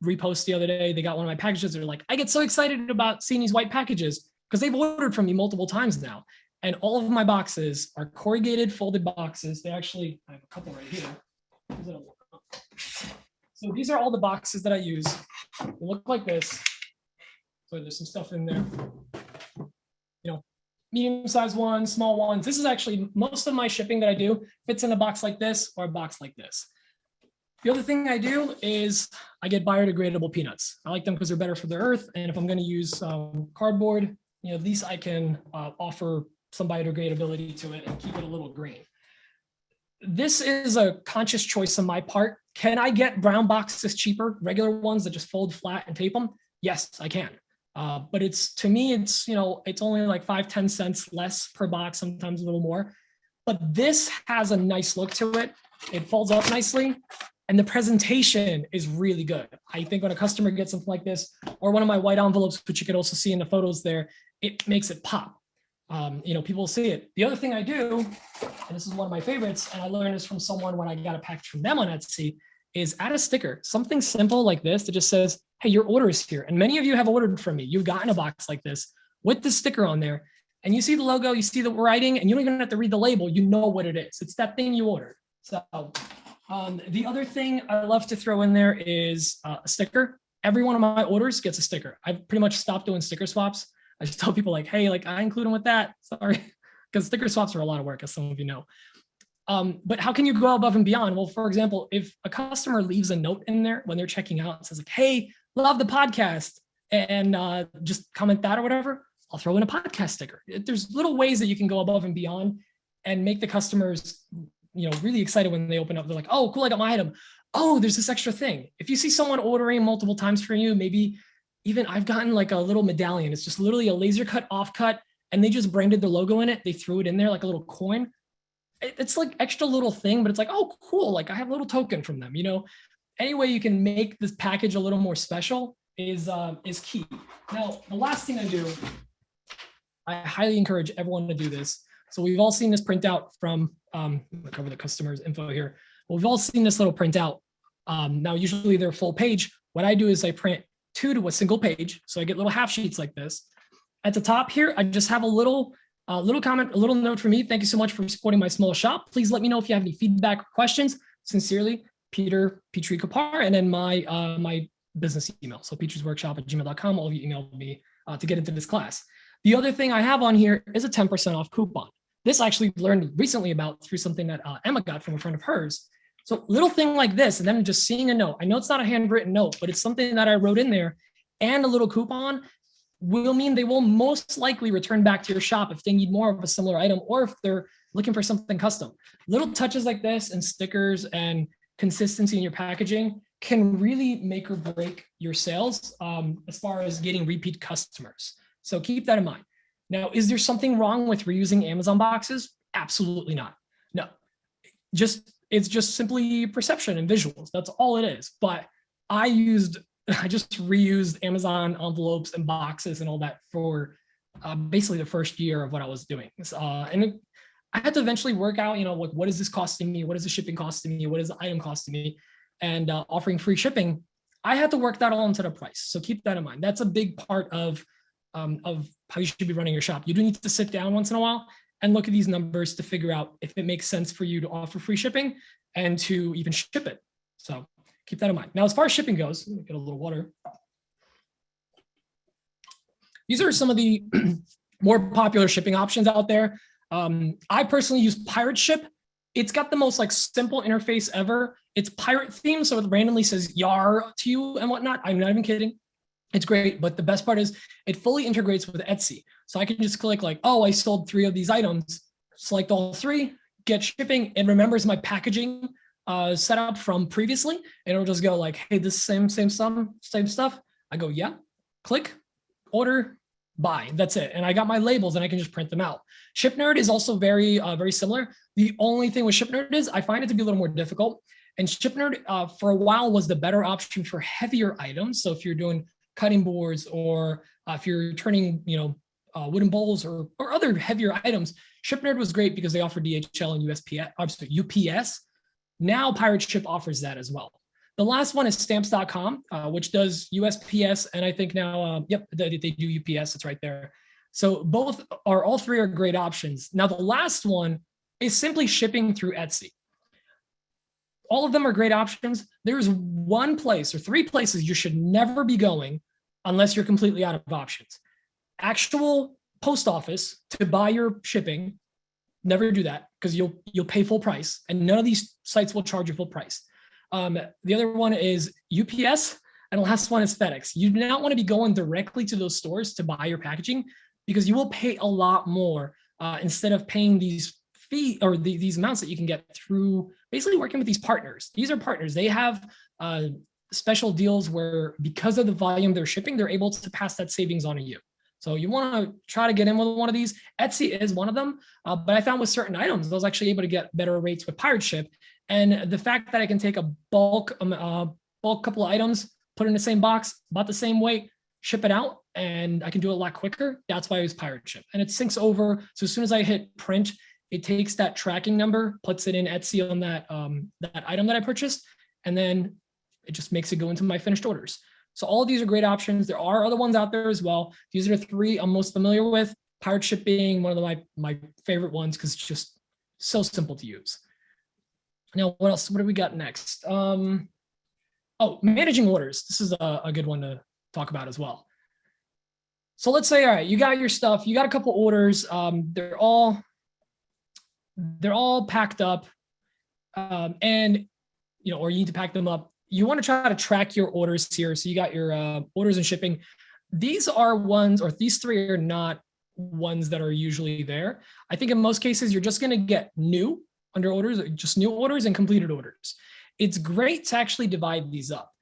repost the other day. They got one of my packages. They're like, I get so excited about seeing these white packages because they've ordered from me multiple times now. And all of my boxes are corrugated, folded boxes. I have a couple right here. So these are all the boxes that I use. They look like this. So there's some stuff in there. Medium-sized ones, small ones. This is actually most of my shipping that I do fits in a box like this or a box like this. The other thing I do is I get biodegradable peanuts. I like them because they're better for the earth. And if I'm going to use cardboard, at least I can offer some biodegradability to it and keep it a little green. This is a conscious choice on my part. Can I get brown boxes cheaper, regular ones that just fold flat and tape them? Yes, I can. But to me, it's only like 5-10 cents less per box, sometimes a little more. But this has a nice look to it. It folds up nicely. And the presentation is really good. I think when a customer gets something like this, or one of my white envelopes, which you could also see in the photos there, it makes it pop. People see it. The other thing I do, and this is one of my favorites, and I learned this from someone when I got a package from them on Etsy, is add a sticker, something simple like this that just says, hey, your order is here. And many of you have ordered from me. You've gotten a box like this with the sticker on there, and you see the logo, you see the writing, and you don't even have to read the label. You know what it is. It's that thing you ordered. So the other thing I love to throw in there is a sticker. Every one of my orders gets a sticker. I've pretty much stopped doing sticker swaps. I just tell people like, hey, like I include them with that. Sorry, because sticker swaps are a lot of work, as some of you know. But how can you go above and beyond? Well, for example, if a customer leaves a note in there when they're checking out and says like, hey, love the podcast, and just comment that or whatever, I'll throw in a podcast sticker. There's little ways that you can go above and beyond and make the customers, really excited when they open up. They're like, oh, cool, I got my item. Oh, there's this extra thing. If you see someone ordering multiple times for you, maybe even I've gotten like a little medallion. It's just literally a laser cut offcut, and they just branded their logo in it. They threw it in there like a little coin. It's like extra little thing, but it's like, oh, cool. Like I have a little token from them, Any way you can make this package a little more special is key. Now, the last thing I do, I highly encourage everyone to do this. So we've all seen this printout from, I'm gonna cover the customer's info here. Well, we've all seen this little printout. Now, usually they're full page. What I do is I print 2 to a single page. So I get little half sheets like this. At the top here, I just have a little comment, a little note for me. Thank you so much for supporting my small shop. Please let me know if you have any feedback or questions. Sincerely, Peter Petrie Kapar, and then my business email. So petriesworkshop@gmail.com. All of you emailed me to get into this class. The other thing I have on here is a 10% off coupon. This I actually learned recently about through something that Emma got from a friend of hers. So little thing like this, and then just seeing a note. I know it's not a handwritten note, but it's something that I wrote in there, and a little coupon will mean they will most likely return back to your shop if they need more of a similar item, or if they're looking for something custom. Little touches like this and stickers and consistency in your packaging can really make or break your sales as far as getting repeat customers. So keep that in mind. Now, is there something wrong with reusing Amazon boxes? Absolutely not. No, it's just simply perception and visuals. That's all it is. But I just reused Amazon envelopes and boxes and all that for basically the first year of what I was doing. And I had to eventually work out, like, what is this costing me? What is the shipping costing me? What is the item costing me? And offering free shipping, I had to work that all into the price. So keep that in mind. That's a big part of how you should be running your shop. You do need to sit down once in a while and look at these numbers to figure out if it makes sense for you to offer free shipping and to even ship it. So keep that in mind. Now, as far as shipping goes, let me get a little water. These are some of the more popular shipping options out there. I personally use Pirate Ship. It's got the most simple interface ever. It's pirate themed, so it randomly says "yar" to you and whatnot. I'm not even kidding. It's great, but the best part is it fully integrates with Etsy. So I can just click oh, I sold 3 of these items, select all 3, get shipping. It remembers my packaging setup from previously, and it'll just go hey, this same stuff. I go, yeah, click, order, buy. That's it. And I got my labels and I can just print them out. ShipNerd is also very similar. The only thing with ShipNerd is I find it to be a little more difficult. And ShipNerd for a while was the better option for heavier items. So if you're doing cutting boards, or if you're turning, wooden bowls or other heavier items, ShipNerd was great because they offer DHL and UPS. Now Pirate Ship offers that as well. The last one is stamps.com, which does USPS, and I think now, they do UPS. It's right there. So all 3 are great options. Now the last one is simply shipping through Etsy. All of them are great options. There's one place or 3 places you should never be going unless you're completely out of options. Actual post office to buy your shipping, never do that because you'll pay full price, and none of these sites will charge you full price. The other one is UPS, and the last one is FedEx. You do not want to be going directly to those stores to buy your packaging because you will pay a lot more instead of paying these fee or these amounts that you can get through basically working with these partners. These are partners. They have special deals where because of the volume they're shipping, they're able to pass that savings on to you. So you want to try to get in with one of these. Etsy is one of them, but I found with certain items, I was actually able to get better rates with Pirate Ship. And the fact that I can take a bulk couple of items, put it in the same box, about the same weight, ship it out, and I can do it a lot quicker. That's why I use Pirate Ship. And it syncs over. So as soon as I hit print, it takes that tracking number, puts it in Etsy on that item that I purchased, and then it just makes it go into my finished orders. So all of these are great options. There are other ones out there as well. These are the three I'm most familiar with. Pirate Ship being one of my favorite ones because it's just so simple to use. Now, what else? What do we got next? Oh, managing orders. This is a good one to talk about as well. So let's say, all right, you got your stuff, you got a couple orders, they're all packed up, and or you need to pack them up. You want to try to track your orders here. So you got your orders and shipping. These are ones, or these three are not ones that are usually there. I think in most cases, you're just going to get new under orders, just new orders and completed orders. It's great to actually divide these up.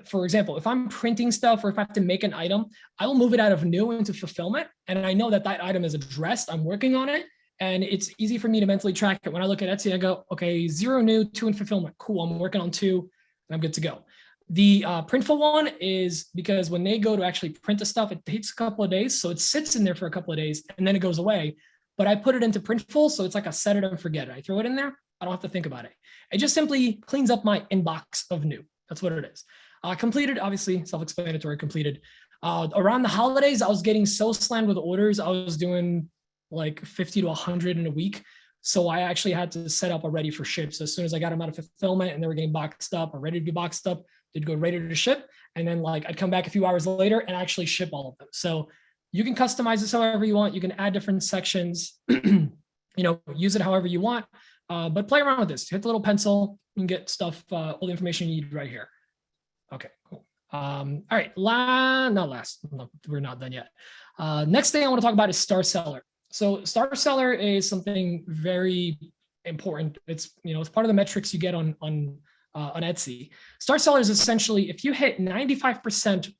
For example, if I'm printing stuff or if I have to make an item, I will move it out of new into fulfillment. And I know that that item is addressed, I'm working on it. And it's easy for me to mentally track it. When I look at Etsy, I go, okay, 0 new, 2 in fulfillment. Cool, I'm working on 2 and I'm good to go. The Printful one is because when they go to actually print the stuff, it takes a couple of days. So it sits in there for a couple of days and then it goes away. But I put it into Printful, so it's like a set it and forget it. I throw it in there, I don't have to think about it. It just simply cleans up my inbox of new. That's what it is. Completed, obviously, self-explanatory, completed. Around the holidays, I was getting so slammed with orders. I was doing like 50 to 100 in a week. So I actually had to set up a ready for ship. So as soon as I got them out of fulfillment and they were getting boxed up or ready to be boxed up, they'd go ready to ship. And then like I'd come back a few hours later and actually ship all of them. So you can customize this however you want. You can add different sections, use it however you want, but play around with this. Hit the little pencil and get stuff, all the information you need right here. Okay, cool. All right, we're not done yet. Next thing I want to talk about is Star Seller. So Star Seller is something very important. It's, it's part of the metrics you get on Etsy. Star Seller is essentially, if you hit 95%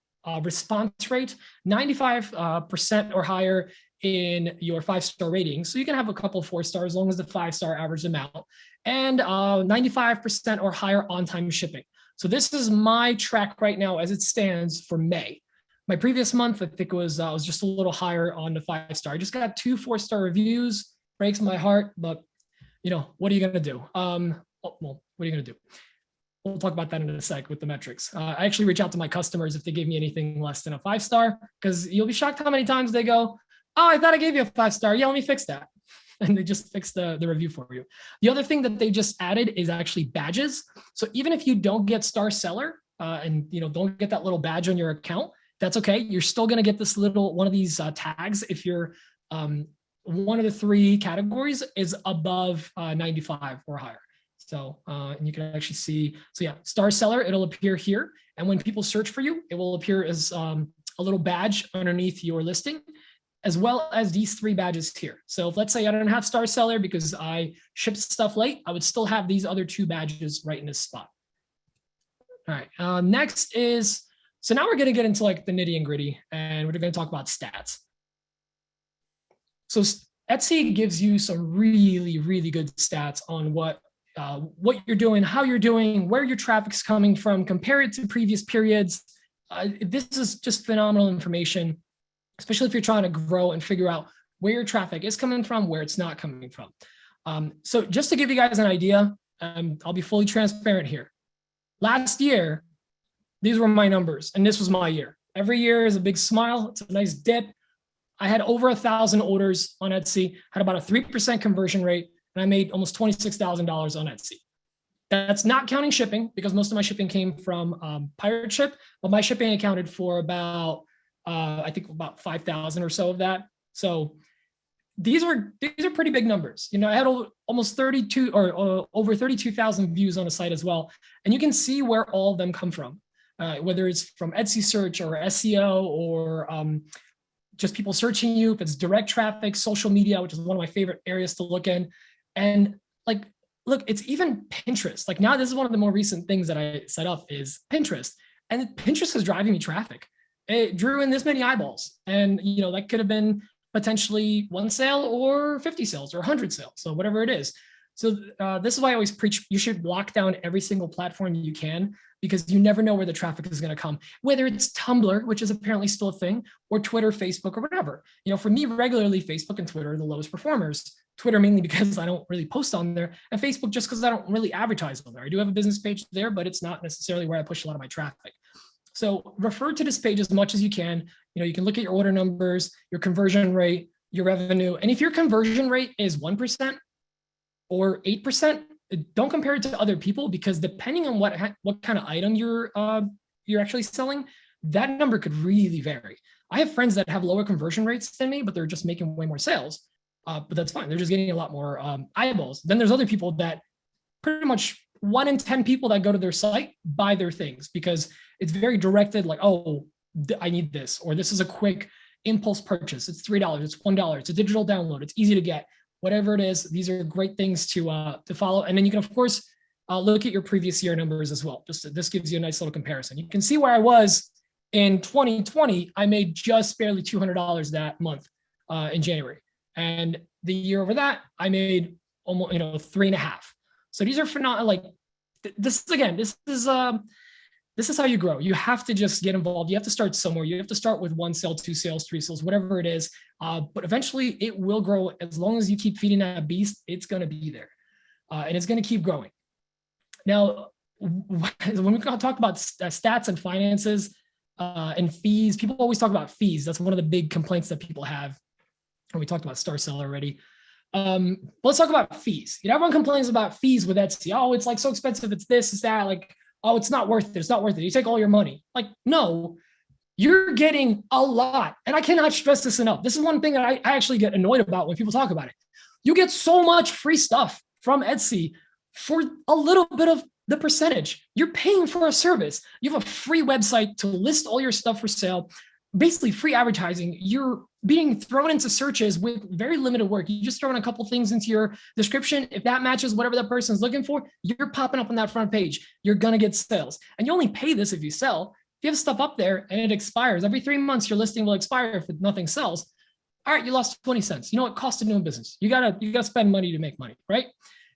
response rate, 95% or higher in your 5-star rating. So you can have a couple 4 stars as long as the 5-star average them out, and 95% or higher on-time shipping. So this is my track right now as it stands for May. My previous month, I think I was just a little higher on the 5-star. I just got 2 4-star reviews. Breaks my heart, but what are you gonna do? Well, what are you gonna do? We'll talk about that in a sec with the metrics. I actually reach out to my customers if they give me anything less than a 5-star, because you'll be shocked how many times they go, oh, I thought I gave you a 5-star. Yeah, let me fix that. And they just fix the review for you. The other thing that they just added is actually badges. So even if you don't get Star Seller and don't get that little badge on your account, that's okay. You're still going to get this little one of these tags if you're one of the 3 categories is above 95 or higher. So, and you can actually see, so yeah, Star Seller, it'll appear here. And when people search for you, it will appear as a little badge underneath your listing, as well as these 3 badges here. So if, let's say I don't have Star Seller because I shipped stuff late, I would still have these other 2 badges right in this spot. All right, next is, so now we're gonna get into like the nitty and gritty, and we're gonna talk about stats. So Etsy gives you some really, really good stats on what you're doing, how you're doing, where your traffic's coming from, compare it to previous periods. This is just phenomenal information, especially if you're trying to grow and figure out where your traffic is coming from, where it's not coming from. So just to give you guys an idea, I'll be fully transparent here. Last year, these were my numbers, and this was my year. Every year is a big smile. It's a nice dip. I had over 1,000 orders on Etsy, had about a 3% conversion rate, and I made almost $26,000 on Etsy. That's not counting shipping, because most of my shipping came from Pirate Ship, but my shipping accounted for about, I think about 5,000 or so of that. So these are pretty big numbers. I had almost 32 or over 32,000 views on the site as well. And you can see where all of them come from, whether it's from Etsy search or SEO or just people searching you, if it's direct traffic, social media, which is one of my favorite areas to look in. And like, look, it's even Pinterest. Like now, this is one of the more recent things that I set up is Pinterest. And Pinterest is driving me traffic. It drew in this many eyeballs. And, that could have been potentially 1 sale or 50 sales or 100 sales. So whatever it is. So this is why I always preach you should lock down every single platform you can, because you never know where the traffic is going to come, whether it's Tumblr, which is apparently still a thing, or Twitter, Facebook, or whatever. For me, regularly, Facebook and Twitter are the lowest performers. Twitter mainly because I don't really post on there, and Facebook just because I don't really advertise on there. I do have a business page there, but it's not necessarily where I push a lot of my traffic. So refer to this page as much as you can. You can look at your order numbers, your conversion rate, your revenue. And if your conversion rate is 1% or 8%, don't compare it to other people, because depending on what kind of item you're actually selling, that number could really vary. I have friends that have lower conversion rates than me, but they're just making way more sales. But that's fine. They're just getting a lot more eyeballs. Then there's other people that pretty much 1 in 10 people that go to their site buy their things because it's very directed, like, oh, I need this, or this is a quick impulse purchase. It's $3, it's $1, it's a digital download, it's easy to get. Whatever it is, these are great things to follow. And then you can, of course, look at your previous year numbers as well. This gives you a nice little comparison. You can see where I was in 2020. I made just barely $200 that month in January. And the year over that, I made almost 3.5. So these are phenomenal. Like this is how you grow. You have to just get involved. You have to start somewhere. You have to start with 1 sale, 2 sales, 3 sales, whatever it is. But eventually it will grow. As long as you keep feeding that beast, it's going to be there. And it's going to keep growing. Now, when we talk about stats and finances and fees, people always talk about fees. That's one of the big complaints that people have. And we talked about Star Seller already. Let's talk about fees. Everyone complains about fees with Etsy. Oh, it's like so expensive. It's this, it's that. Like, oh, it's not worth it. It's not worth it. You take all your money. Like, no, you're getting a lot. And I cannot stress this enough. This is one thing that I actually get annoyed about when people talk about it. You get so much free stuff from Etsy for a little bit of the percentage. You're paying for a service. You have a free website to list all your stuff for sale, basically free advertising. You're being thrown into searches with very limited work. You just throw in a couple things into your description. If that matches whatever that person's looking for, you're popping up on that front page. You're going to get sales. And you only pay this if you sell. If you have stuff up there and it expires, every 3 months your listing will expire if nothing sells. All right, you lost 20 cents. You know what costs to do business? You gotta spend money to make money, right?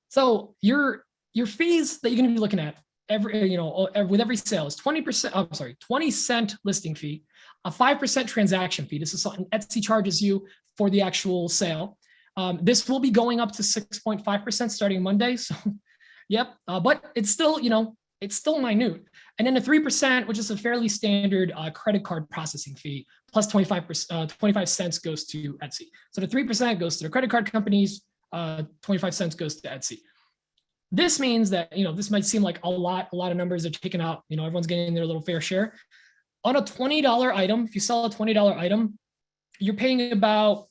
So your fees that you're going to be looking at with every sale is 20 cent listing fee, a 5% transaction fee. This is something Etsy charges you for the actual sale. This will be going up to 6.5% starting Monday. So, yep. But it's still, it's still minute. And then the 3%, which is a fairly standard credit card processing fee, plus 25 cents goes to Etsy. So the 3% goes to the credit card companies, 25 cents goes to Etsy. This means that, this might seem like a lot of numbers are taken out. Everyone's getting their little fair share. On a $20 item, if you sell a $20 item, you're paying about,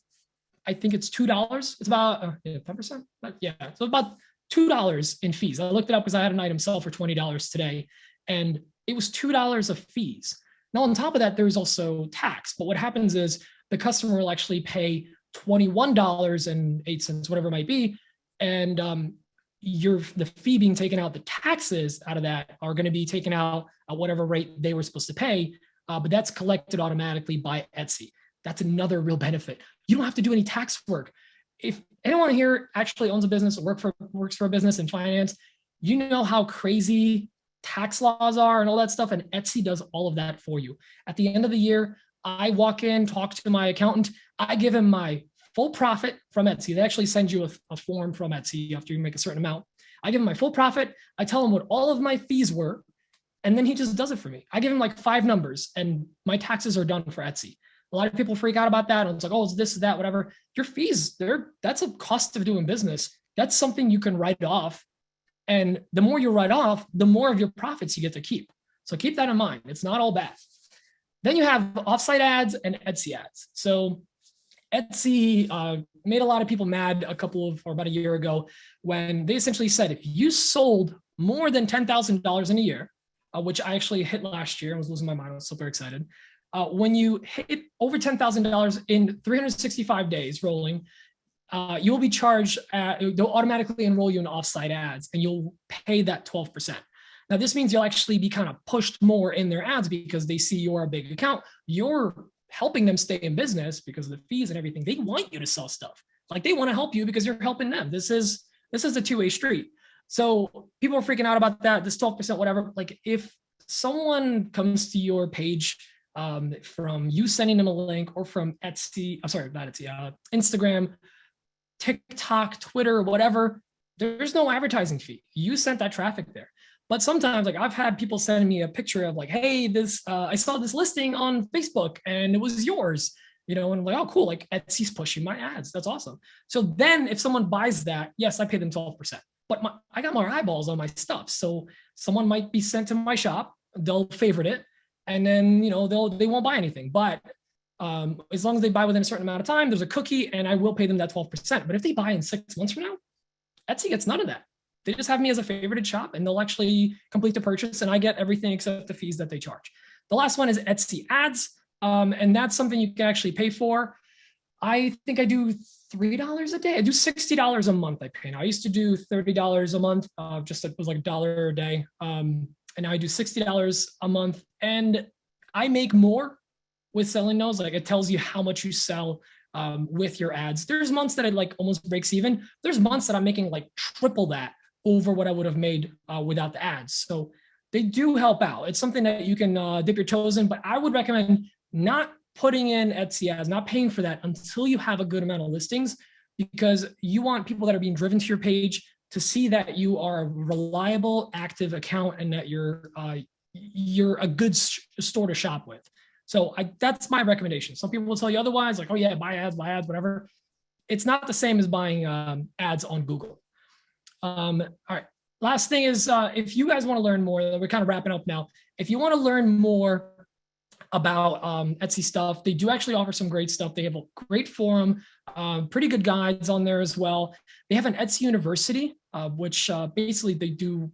I think it's $2. It's about 10%. Yeah, so about $2 in fees. I looked it up because I had an item sell for $20 today, and it was $2 of fees. Now, on top of that, there's also tax. But what happens is the customer will actually pay $21.08, whatever it might be, and the fee being taken out, the taxes out of that are going to be taken out at whatever rate they were supposed to pay, but that's collected automatically by Etsy. That's another real benefit. You don't have to do any tax work. If anyone here actually owns a business or works for a business in finance, you know how crazy tax laws are and all that stuff, and Etsy does all of that for you. At the end of the year, I walk in, talk to my accountant, I give him my full profit from Etsy. They actually send you a form from Etsy after you make a certain amount. I give him my full profit. I tell him what all of my fees were, and then he just does it for me. I give him like 5 numbers, and my taxes are done for Etsy. A lot of people freak out about that. And it's like, oh, it's this, that, whatever. Your fees, that's a cost of doing business. That's something you can write off. And the more you write off, the more of your profits you get to keep. So keep that in mind. It's not all bad. Then you have offsite ads and Etsy ads. So Etsy made a lot of people mad about a year ago when they essentially said, if you sold more than $10,000 in a year, which I actually hit last year, I was losing my mind, I was super excited. When you hit over $10,000 in 365 days rolling, you'll be charged, they'll automatically enroll you in offsite ads and you'll pay that 12%. Now, this means you'll actually be kind of pushed more in their ads because they see you're a big account. You're helping them stay in business because of the fees and everything. They want you to sell stuff. Like, they want to help you because you're helping them. This is This is a two-way street. So people are freaking out about that, this 12%, whatever. Like if someone comes to your page from you sending them a link or from Etsy, I'm sorry, not Etsy, Instagram, TikTok, Twitter, whatever, there's no advertising fee. You sent that traffic there. But sometimes, like I've had people send me a picture of like, hey, this I saw this listing on Facebook and it was yours, and I'm like, oh, cool, like Etsy's pushing my ads. That's awesome. So then if someone buys that, yes, I pay them 12%, but I got more eyeballs on my stuff. So someone might be sent to my shop, they'll favorite it, and then, they won't buy anything. But as long as they buy within a certain amount of time, there's a cookie and I will pay them that 12%. But if they buy in 6 months from now, Etsy gets none of that. They just have me as a favorited shop and they'll actually complete the purchase and I get everything except the fees that they charge. The last one is Etsy ads. And that's something you can actually pay for. I think I do $3 a day. I do $60 a month I pay now. I used to do $30 a month, just it was like $1 a day. And now I do $60 a month and I make more with selling those. Like it tells you how much you sell with your ads. There's months that it like almost breaks even. There's months that I'm making like triple that over what I would have made without the ads. So they do help out. It's something that you can dip your toes in, but I would recommend not putting in Etsy ads, not paying for that until you have a good amount of listings, because you want people that are being driven to your page to see that you are a reliable, active account and that you're a good store to shop with. So that's my recommendation. Some people will tell you otherwise, like, oh yeah, buy ads, whatever. It's not the same as buying ads on Google. All right. Last thing is, if you guys want to learn more, we're kind of wrapping up now. If you want to learn more about Etsy stuff, they do actually offer some great stuff. They have a great forum, pretty good guides on there as well. They have an Etsy University, which basically they do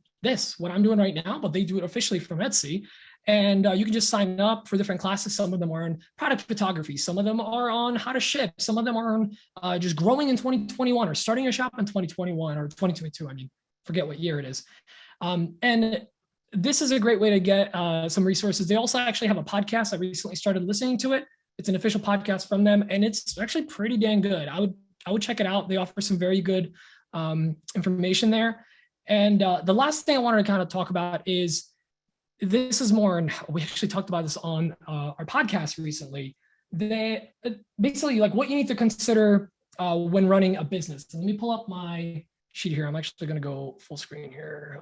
what I'm doing right now, but they do it officially from Etsy. And you can just sign up for different classes. Some of them are on product photography. Some of them are on how to ship. Some of them are on just growing in 2021 or starting a shop in 2021 or 2022. I mean, forget what year it is. And this is a great way to get some resources. They also actually have a podcast. I recently started listening to it. It's an official podcast from them, and it's actually pretty dang good. I would check it out. They offer some very good information there. And the last thing I wanted to kind of talk about is, this is more, and we actually talked about this on our podcast recently. They basically like what you need to consider when running a business. And let me pull up my sheet here. I'm actually going to go full screen here.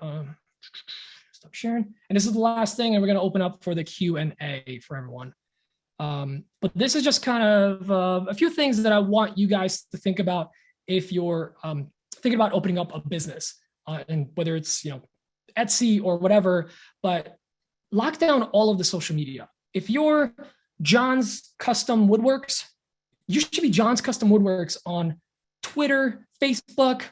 Stop sharing. And this is the last thing, and we're going to open up for the Q&A for everyone. But this is just kind of a few things that I want you guys to think about if you're thinking about opening up a business, and whether it's Etsy or whatever. But lock down all of the social media. If you're John's Custom Woodworks, you should be John's Custom Woodworks on Twitter, Facebook,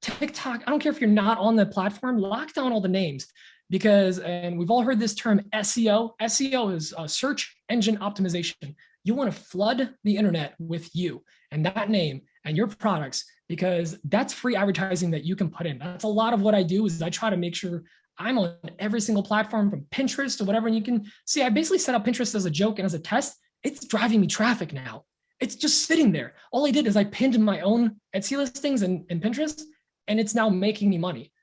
TikTok. I don't care if you're not on the platform. Lock down all the names, because, and we've all heard this term SEO. SEO is search engine optimization. You want to flood the internet with you and that name and your products, because that's free advertising that you can put in. That's a lot of what I do, is I try to make sure I'm on every single platform from Pinterest to whatever. And you can see, I basically set up Pinterest as a joke and as a test. It's driving me traffic now. It's just sitting there. All I did is I pinned my own Etsy listings in Pinterest, and it's now making me money.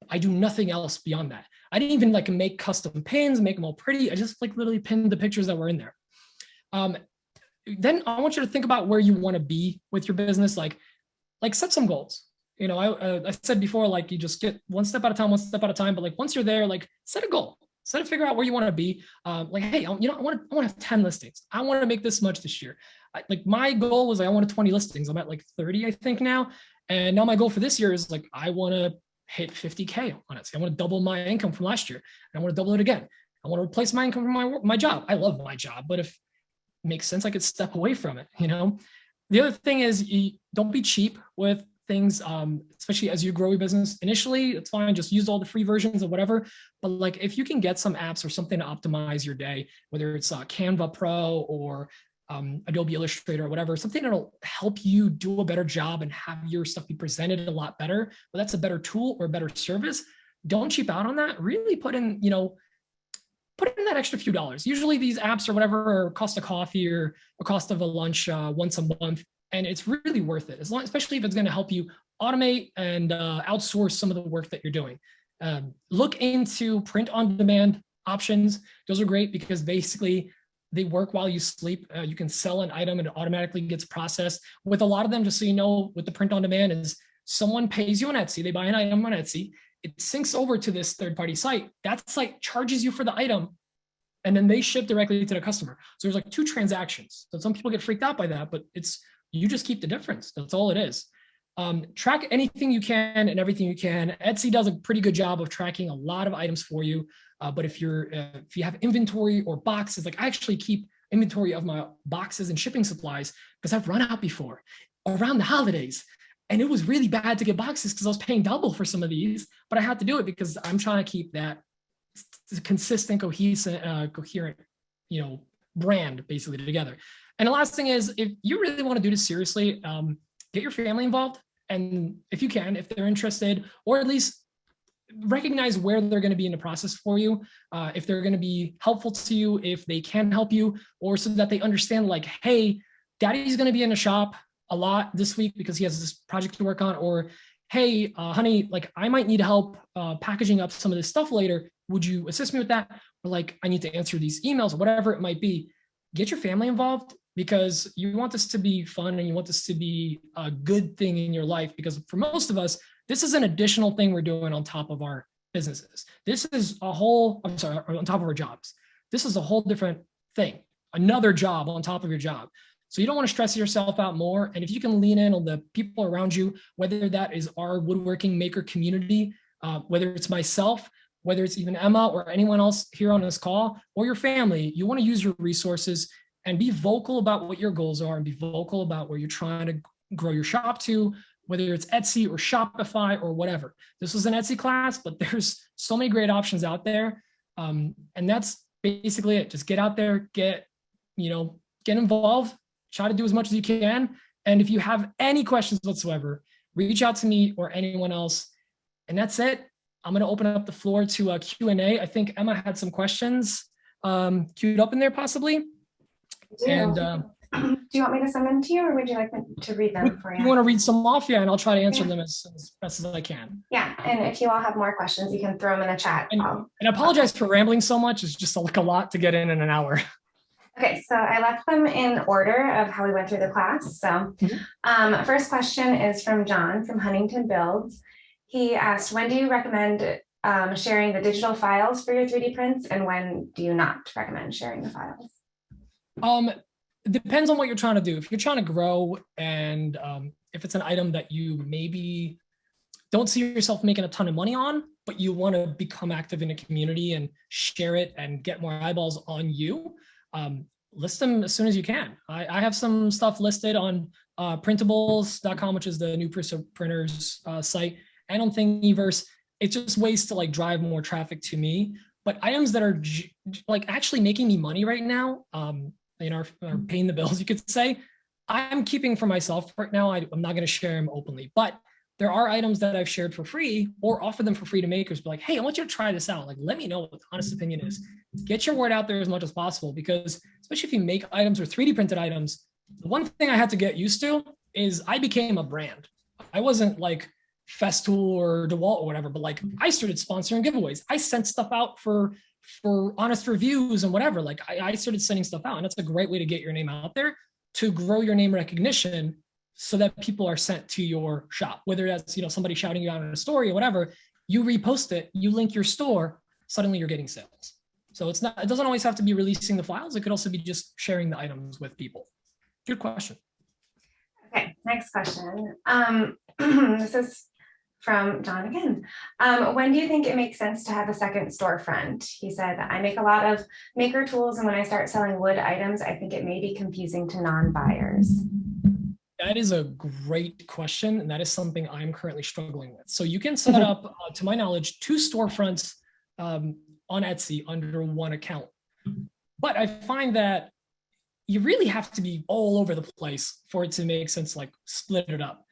I do nothing else beyond that. I didn't even like make custom pins, make them all pretty. I just like literally pinned the pictures that were in there. Then I want you to think about where you want to be with your business. Like set some goals. I said before, like you just get one step at a time. But like once you're there, like set a goal, figure out where you want to be. Like, hey, I want to have 10 listings. I want to make this much this year. Like my goal was I wanted 20 listings. I'm at like 30, I think now. And now my goal for this year is like, I want to hit 50K on it. I want to double my income from last year. And I want to double it again. I want to replace my income from my job. I love my job, but if it makes sense, I could step away from it. The other thing is, you don't be cheap with things, especially as you grow your business. Initially, it's fine. Just use all the free versions of whatever. But like, if you can get some apps or something to optimize your day, whether it's Canva Pro or Adobe Illustrator or whatever, something that'll help you do a better job and have your stuff be presented a lot better, but that's a better tool or a better service. Don't cheap out on that. Really put in that extra few dollars. Usually these apps or whatever are cost a coffee or a cost of a lunch once a month. And it's really worth it, especially if it's going to help you automate and outsource some of the work that you're doing. Look into print on demand options. Those are great because basically they work while you sleep. You can sell an item and it automatically gets processed. With a lot of them, just so you know, with the print on demand is someone pays you on Etsy. They buy an item on Etsy. It syncs over to this third-party site. That site charges you for the item, and then they ship directly to the customer. So there's like 2 transactions. So some people get freaked out by that, but it's, you just keep the difference. That's all it is. Track anything you can and everything you can. Etsy does a pretty good job of tracking a lot of items for you. But if you have inventory or boxes, like I actually keep inventory of my boxes and shipping supplies because I've run out before around the holidays. And it was really bad to get boxes because I was paying double for some of these, but I had to do it because I'm trying to keep that consistent, coherent, brand basically together. And the last thing is, if you really want to do this seriously, get your family involved. And if you can, if they're interested, or at least recognize where they're going to be in the process for you, if they're going to be helpful to you, if they can help you, or so that they understand like, hey, daddy's going to be in the shop a lot this week because he has this project to work on, or hey, honey, like I might need help packaging up some of this stuff later. Would you assist me with that? Or like, I need to answer these emails, whatever it might be. Get your family involved because you want this to be fun and you want this to be a good thing in your life, because for most of us, this is an additional thing we're doing on top of our businesses. This is a whole, on top of our jobs. This is a whole different thing, another job on top of your job. So you don't want to stress yourself out more. And if you can lean in on the people around you, whether that is our woodworking maker community, whether it's myself, whether it's even Emma or anyone else here on this call, or your family, you want to use your resources and be vocal about what your goals are and be vocal about where you're trying to grow your shop to, whether it's Etsy or Shopify or whatever. This was an Etsy class, but there's so many great options out there. And that's basically it. Just get out there, get involved, try to do as much as you can. And if you have any questions whatsoever, reach out to me or anyone else. And that's it. I'm going to open up the floor to a Q&A. I think Emma had some questions queued up in there possibly. And do you want me to send them to you, or would you like me to read them for you? You want to read some off? Yeah, and I'll try to answer them as best as I can. Yeah, and if you all have more questions, you can throw them in the chat. And I apologize for rambling so much. It's just like a lot to get in an hour. Okay, so I left them in order of how we went through the class. So first question is from John from Huntington Builds. He asked, when do you recommend sharing the digital files for your 3D prints, and when do you not recommend sharing the files? It depends on what you're trying to do. If you're trying to grow and if it's an item that you maybe don't see yourself making a ton of money on, but you want to become active in the community and share it and get more eyeballs on you, list them as soon as you can. I have some stuff listed on printables.com, which is the new printers site, and on Thingiverse. It's just ways to like drive more traffic to me. But items that are like actually making me money right now, are paying the bills, you could say, I'm keeping for myself right now. I'm not going to share them openly, but there are items that I've shared for free or offer them for free to makers. Be like, hey, I want you to try this out. Like, let me know what the honest opinion is. Get your word out there as much as possible, because especially if you make items or 3D printed items, the one thing I had to get used to is I became a brand. I wasn't like Festool or DeWalt or whatever, but like I started sponsoring giveaways. I sent stuff out for honest reviews and whatever. Like I started sending stuff out, and that's a great way to get your name out there, to grow your name recognition, so that people are sent to your shop, whether that's, somebody shouting you out in a story or whatever. You repost it, you link your store, suddenly you're getting sales. So it doesn't always have to be releasing the files. It could also be just sharing the items with people. Good question. Okay, next question. This is from John again. When do you think it makes sense to have a second storefront? He said, I make a lot of maker tools, and when I start selling wood items, I think it may be confusing to non-buyers. That is a great question, and that is something I'm currently struggling with. So you can set up, to my knowledge, 2 storefronts on Etsy under one account. But I find that you really have to be all over the place for it to make sense, like split it up.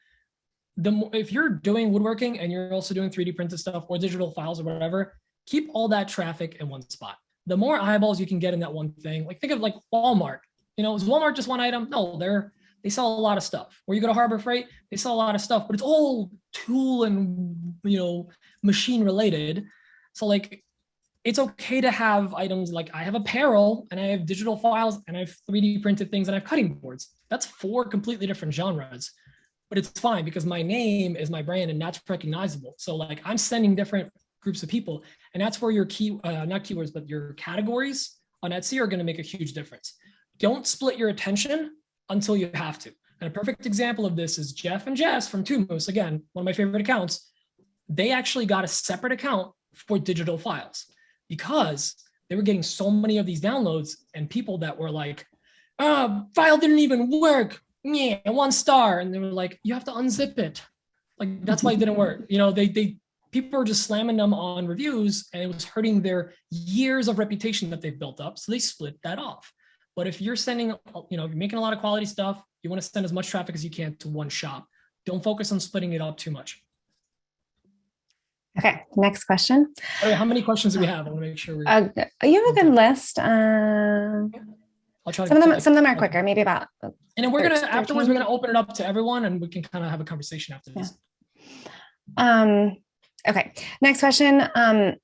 If you're doing woodworking and you're also doing 3D printed stuff or digital files or whatever, keep all that traffic in one spot. The more eyeballs you can get in that one thing, like think of like Walmart. Is Walmart just one item? No, they're they sell a lot of stuff. Or you go to Harbor Freight, they sell a lot of stuff, but it's all tool and, you know, machine related. So like, it's okay to have items like I have apparel and I have digital files and I have 3D printed things and I have cutting boards. That's 4 completely different genres, but it's fine because my name is my brand and that's recognizable. So like I'm sending different groups of people, and that's where your not keywords, but your categories on Etsy are going to make a huge difference. Don't split your attention until you have to. And a perfect example of this is Jeff and Jess from Two Moose, again, one of my favorite accounts. They actually got a separate account for digital files because they were getting so many of these downloads and people that were like, file didn't even work. Yeah, 1 star. And they were like, you have to unzip it. Like, that's why it didn't work. You know, people were just slamming them on reviews and it was hurting their years of reputation that they've built up. So they split that off. But if you're sending, you know, you're making a lot of quality stuff, you want to send as much traffic as you can to one shop. Don't focus on splitting it up too much. Okay, next question. How many questions do we have? I want to make sure you have a good list. I'll try some of them are quicker, maybe about. And then we're gonna afterwards, we're gonna open it up to everyone, and we can kind of have a conversation after this. Okay, next question.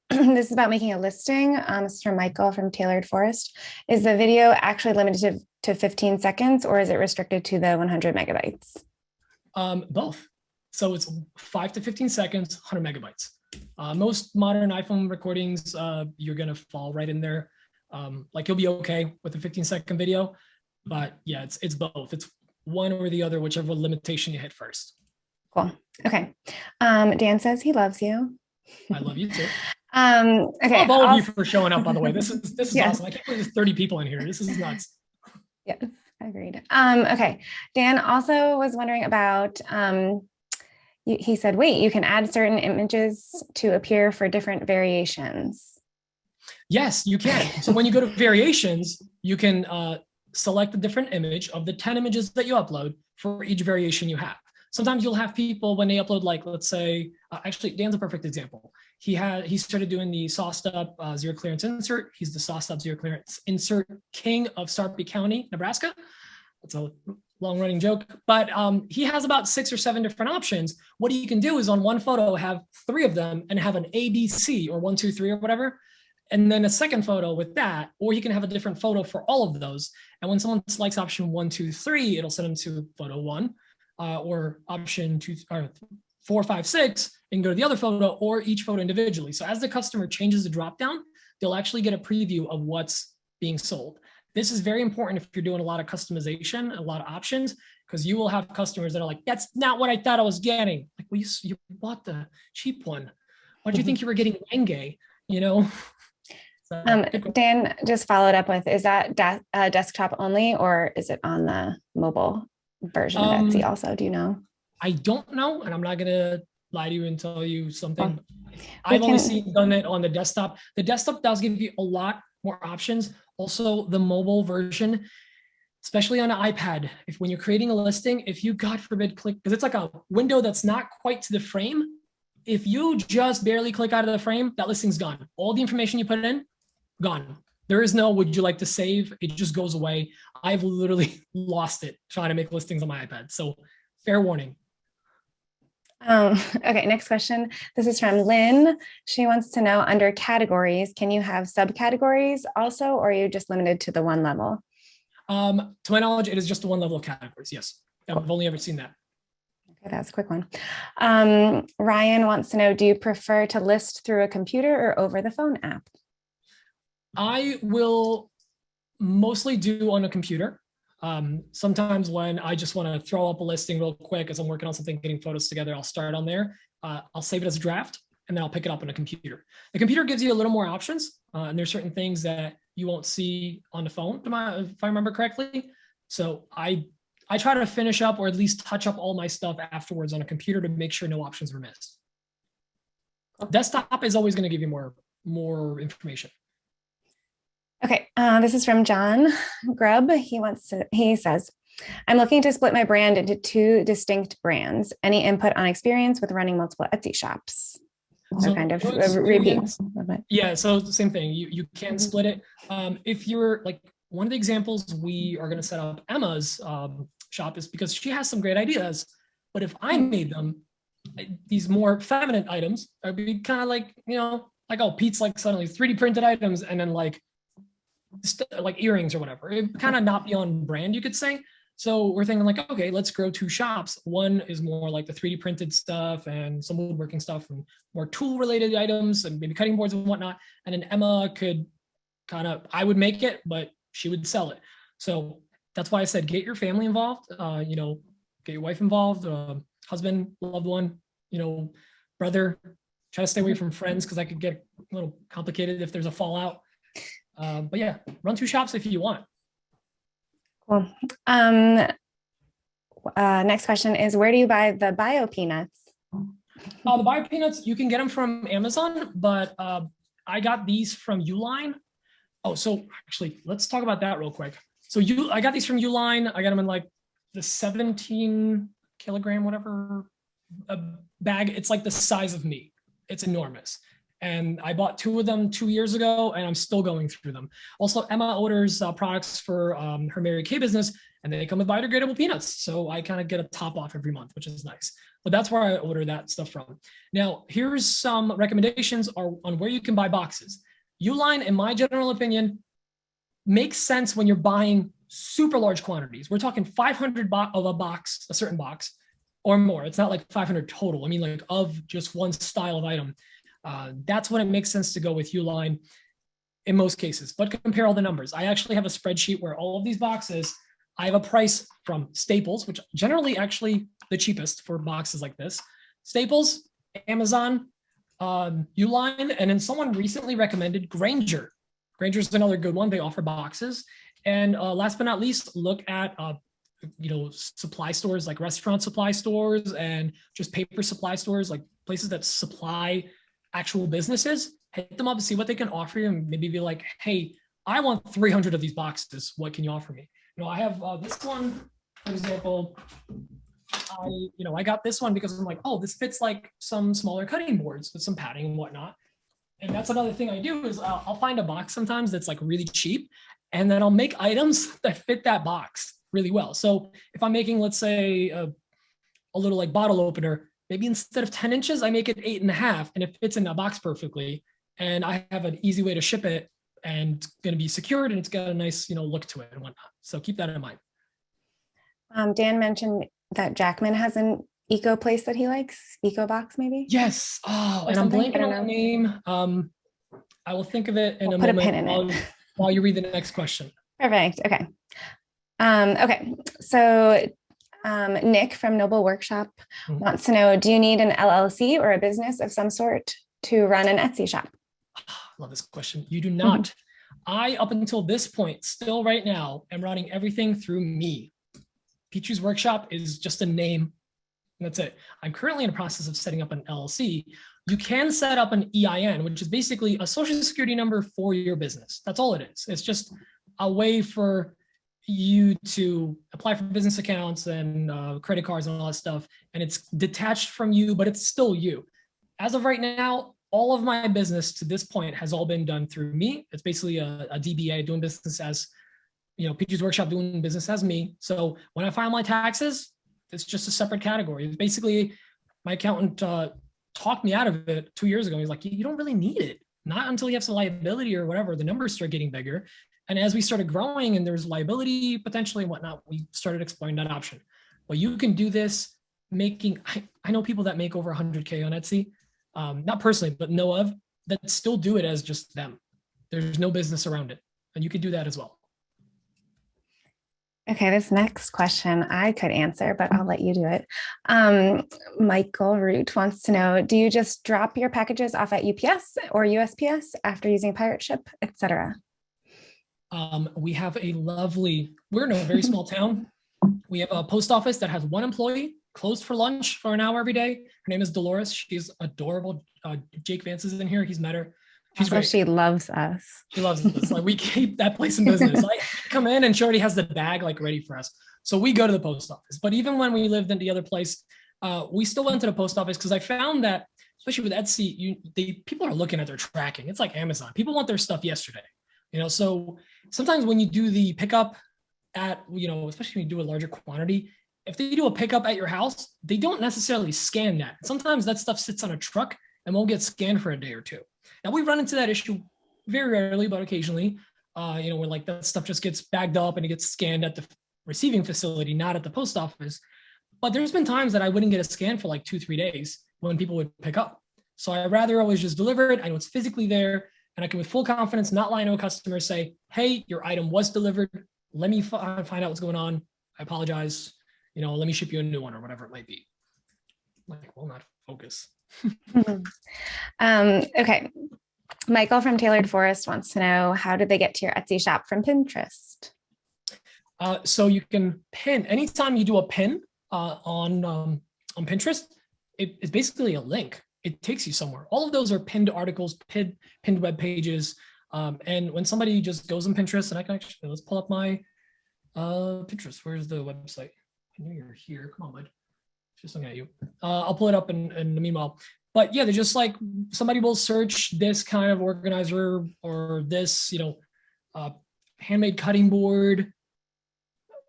This is about making a listing. This is from Michael from Tailored Forest. Is the video actually limited to 15 seconds, or is it restricted to the 100 megabytes? Both. So it's 5 to 15 seconds, 100 megabytes. Most modern iPhone recordings, you're gonna fall right in there. Like you'll be okay with a 15-second video, but yeah, it's both. It's one or the other, whichever limitation you hit first. Cool. Okay. Dan says he loves you. I love you too. Okay. I love all of you for showing up, by the way. This is yes. Awesome. I can't believe there's 30 people in here. This is nuts. Yes, agreed. Okay. Dan also was wondering about, he said, wait, you can add certain images to appear for different variations. Yes, you can. So when you go to variations, you can select a different image of the 10 images that you upload for each variation you have. Sometimes you'll have people when they upload, like, let's say, actually, Dan's a perfect example. He started doing the sauced up zero clearance insert. He's the sauced up zero clearance insert king of Sarpy County, Nebraska. That's a long running joke, but he has about 6 or 7 different options. What you can do is on one photo, have 3 of them and have an ABC or 1, 2, 3 or whatever. And then a second photo with that, or you can have a different photo for all of those. And when someone selects option 1, 2, 3, it'll send them to photo 1. Or option 2, or 4, 5, 6, and go to the other photo or each photo individually. So as the customer changes the dropdown, they'll actually get a preview of what's being sold. This is very important if you're doing a lot of customization, a lot of options, because you will have customers that are like, that's not what I thought I was getting. Like, well, you bought the cheap one. Why do you think you were getting Wenge? You know? So, Dan just followed up with, is that desktop only, or is it on the mobile version of Etsy also? Do you know? I don't know, and I'm not gonna lie to you and tell you something. I've only done it on the desktop. The desktop does give you a lot more options. Also, the mobile version, especially on an iPad, when you're creating a listing, if you, God forbid, click, because it's like a window that's not quite to the frame. If you just barely click out of the frame, that listing's gone. All the information you put in, gone. There is no, would you like to save? It just goes away. I've literally lost it trying to make listings on my iPad. So fair warning. Okay, next question. This is from Lynn. She wants to know, under categories, can you have subcategories also, or are you just limited to the one level? To my knowledge, it is just the one level of categories. Yes. I've only ever seen that. Okay, that's a quick one. Ryan wants to know, do you prefer to list through a computer or over the phone app? I will mostly do on a computer. Sometimes when I just want to throw up a listing real quick as I'm working on something, getting photos together, I'll start on there. I'll save it as a draft, and then I'll pick it up on a computer. The computer gives you a little more options, and there's certain things that you won't see on the phone, if I remember correctly. So I try to finish up or at least touch up all my stuff afterwards on a computer to make sure no options were missed. Desktop is always going to give you more information. Okay, this is from John Grubb. He says, I'm looking to split my brand into 2 distinct brands. Any input on experience with running multiple Etsy shops? So kind of repeats. Yeah, so the same thing. You can split it. If you're like, one of the examples, we are going to set up Emma's shop is because she has some great ideas. But if I made them, these more feminine items, I'd be kind of like, like, oh, Pete's like suddenly 3D printed items and then like earrings or whatever. It kind of not be on brand, you could say. So we're thinking like, okay, let's grow 2 shops. One is more like the 3D printed stuff and some woodworking stuff and more tool related items and maybe cutting boards and whatnot. And then Emma could I would make it, but she would sell it. So that's why I said, get your family involved, get your wife involved, husband, loved one, brother. Try to stay away from friends because that could get a little complicated if there's a fallout. But yeah, run 2 shops if you want. Cool. Next question is, where do you buy the bio peanuts? The bio peanuts, you can get them from Amazon, but I got these from Uline. Oh, so actually, let's talk about that real quick. So I got these from Uline. I got them in like the 17 kilogram, whatever, bag. It's like the size of me. It's enormous. And I bought 2 of them 2 years ago, and I'm still going through them. Also, Emma orders products for her Mary Kay business, and they come with biodegradable peanuts. So I kind of get a top off every month, which is nice. But that's where I order that stuff from. Now, here's some recommendations on where you can buy boxes. Uline, in my general opinion, makes sense when you're buying super large quantities. We're talking 500 of a box, a certain box, or more. It's not like 500 total. I mean, like of just one style of item. That's when it makes sense to go with Uline in most cases, but compare all the numbers. I actually have a spreadsheet where all of these boxes, I have a price from Staples, which generally actually the cheapest for boxes like this. Staples, Amazon, Uline, and then someone recently recommended Grainger. Grainger's another good one. They offer boxes. And last but not least, look at supply stores like restaurant supply stores and just paper supply stores, like places that supply actual businesses. Hit them up and see what they can offer you, and maybe be like, hey, I want 300 of these boxes. What can you offer me? I have this one, for example. I got this one because I'm like, oh, this fits like some smaller cutting boards with some padding and whatnot. And that's another thing I do is I'll find a box sometimes that's like really cheap, and then I'll make items that fit that box really well. So if I'm making, let's say, a little like bottle opener, maybe instead of 10 inches, I make it 8.5, and it fits in a box perfectly. And I have an easy way to ship it, and it's going to be secured, and it's got a nice, look to it and whatnot. So keep that in mind. Dan mentioned that Jackman has an eco place that he likes, Eco Box maybe? Yes. Oh, and I'm blanking on the name. I will think of it in a moment. Put a pin in it while you read the next question. Perfect. Okay. Okay. So Nick from Noble Workshop wants to know, do you need an LLC or a business of some sort to run an Etsy shop? Love this question. You do not. I, up until this point, still right now, am running everything through me. Peaches Workshop is just a name. And that's it. I'm currently in the process of setting up an LLC. You can set up an EIN, which is basically a social security number for your business. That's all it is. It's just a way for you to apply for business accounts and credit cards and all that stuff. And it's detached from you, but it's still you. As of right now, all of my business to this point has all been done through me. It's basically a DBA, doing business as, Peaches Workshop, doing business as me. So when I file my taxes, it's just a separate category. It's basically, my accountant talked me out of it 2 years ago. He's like, you don't really need it. Not until you have some liability or whatever, the numbers start getting bigger. And as we started growing and there's liability potentially and whatnot, we started exploring that option. Well, you can do this making, I know people that make over 100K on Etsy, not personally, but know of, that still do it as just them. There's no business around it. And you can do that as well. Okay, this next question I could answer, but I'll let you do it. Michael Root wants to know, do you just drop your packages off at UPS or USPS after using Pirate Ship, etc.? We have we're in a very small town. We have a post office that has 1 employee, closed for lunch for an hour every day. Her name is Dolores. She's adorable. Jake Vance is in here. He's met her. She's great. She loves us. She loves us. Like, we keep that place in business. Like, come in and she already has the bag like ready for us. So we go to the post office. But even when we lived in the other place, we still went to the post office because I found that, especially with Etsy, people are looking at their tracking. It's like Amazon. People want their stuff yesterday. So sometimes when you do the pickup at, especially when you do a larger quantity, if they do a pickup at your house, they don't necessarily scan that. Sometimes that stuff sits on a truck and won't get scanned for a day or two. Now we run into that issue very rarely, but occasionally, when like that stuff just gets bagged up and it gets scanned at the receiving facility, not at the post office. But there's been times that I wouldn't get a scan for like 2-3 days when people would pick up. So I'd rather always just deliver it. I know it's physically there, and I can with full confidence not lie to a customer, say, hey, your item was delivered. Let me find out what's going on. I apologize. Let me ship you a new one or whatever it might be. Like, will not focus. Okay. Michael from Tailored Forest wants to know, how did they get to your Etsy shop from Pinterest? So you can pin, anytime you do a pin on Pinterest, it's basically a link. It takes you somewhere. All of those are pinned articles, pinned web pages. And when somebody just goes on Pinterest, and I can actually, let's pull up my Pinterest. Where's the website? I knew you were here. Come on, bud. Just looking at you. I'll pull it up in the meanwhile. But yeah, they're just like, somebody will search this kind of organizer or this, handmade cutting board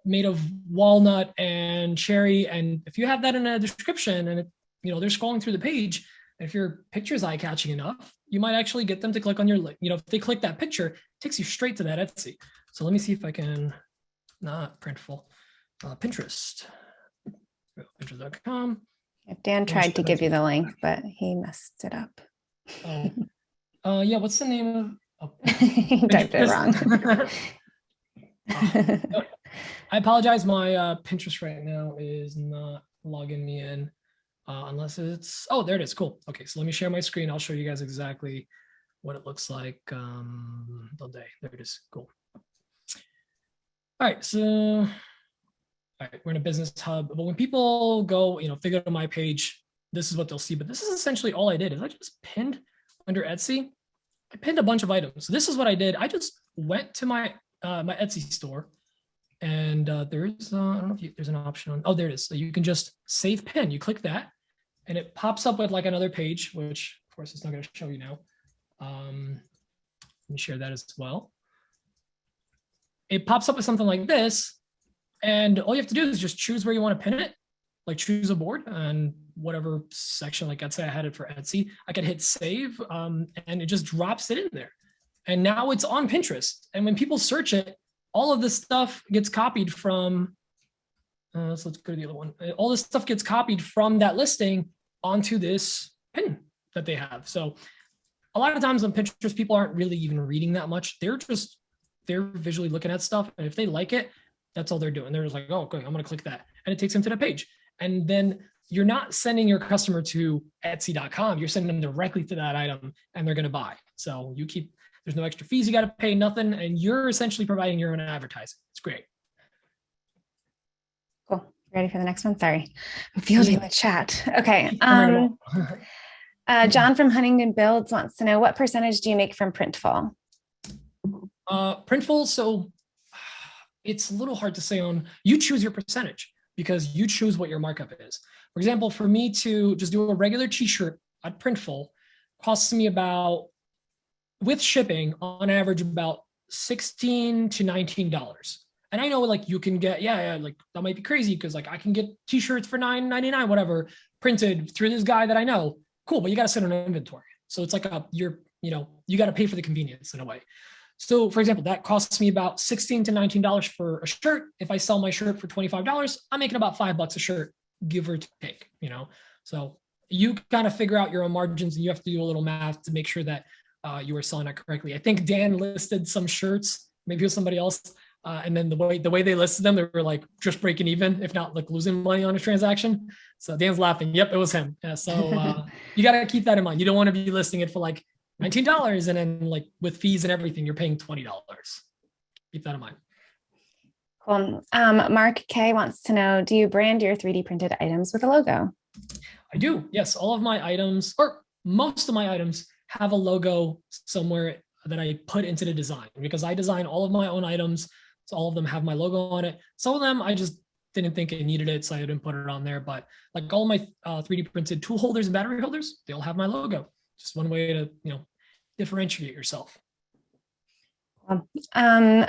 made of walnut and cherry. And if you have that in a description and they're scrolling through the page, and if your picture is eye-catching enough, you might actually get them to click on your link. If they click that picture, it takes you straight to that Etsy. So let me see if I can, not Printful, Pinterest. Pinterest.com. Dan tried to give you the link, but he messed it up. Yeah, what's the name of? He typed it wrong. I apologize. My Pinterest right now is not logging me in unless it's, oh, there it is. Cool. Okay, so let me share my screen. I'll show you guys exactly what it looks like all day. There it is. Cool. All right, so all right, we're in a business hub. But when people go, if they go to my page, this is what they'll see. But this is essentially all I did is I just pinned under Etsy. I pinned a bunch of items. So this is what I did. I just went to my my Etsy store, and there's I don't know if there's an option on. Oh, there it is. So you can just save pin. You click that, and it pops up with like another page, which of course it's not going to show you now. Let me share that as well. It pops up with something like this. And all you have to do is just choose where you want to pin it, like choose a board and whatever section, like I'd say I had it for Etsy, I could hit save and it just drops it in there. And now it's on Pinterest. And when people search it, all of this stuff gets copied from, so let's go to the other one. All this stuff gets copied from that listing onto this pin that they have. So a lot of times on Pinterest, people aren't really even reading that much. They're visually looking at stuff. And if they like it, that's all they're doing. They're just like, oh, okay, I'm going to click that. And it takes them to the page. And then you're not sending your customer to Etsy.com. You're sending them directly to that item and they're going to buy. So there's no extra fees you got to pay, nothing. And you're essentially providing your own advertising. It's great. Cool. Ready for the next one? Sorry. I'm fielding the chat. Okay. John from Huntington Builds wants to know, what percentage do you make from Printful? Printful, so it's a little hard to say on, you choose your percentage because you choose what your markup is. For example, for me to just do a regular t-shirt at Printful costs me about, with shipping, on average about $16 to $19. And I know like you can get, like that might be crazy because like I can get t-shirts for $9.99, whatever, printed through this guy that I know. Cool, but you got to sit on inventory. So it's like you got to pay for the convenience in a way. So for example, that costs me about $16 to $19 for a shirt. If I sell my shirt for $25, I'm making about $5 a shirt, give or take, So you kind of figure out your own margins and you have to do a little math to make sure that you are selling it correctly. I think Dan listed some shirts, maybe it was somebody else. And then the way they listed them, they were like just breaking even, if not like losing money on a transaction. So Dan's laughing. Yep, it was him. Yeah, so you got to keep that in mind. You don't want to be listing it for like $19 and then like with fees and everything, you're paying $20. Keep that in mind. Cool. Mark K wants to know, do you brand your 3D printed items with a logo? I do. Yes. All of my items, or most of my items, have a logo somewhere that I put into the design because I design all of my own items. So all of them have my logo on it. Some of them I just didn't think it needed it, so I didn't put it on there. But like all my 3D printed tool holders and battery holders, they all have my logo. Just one way to, differentiate yourself.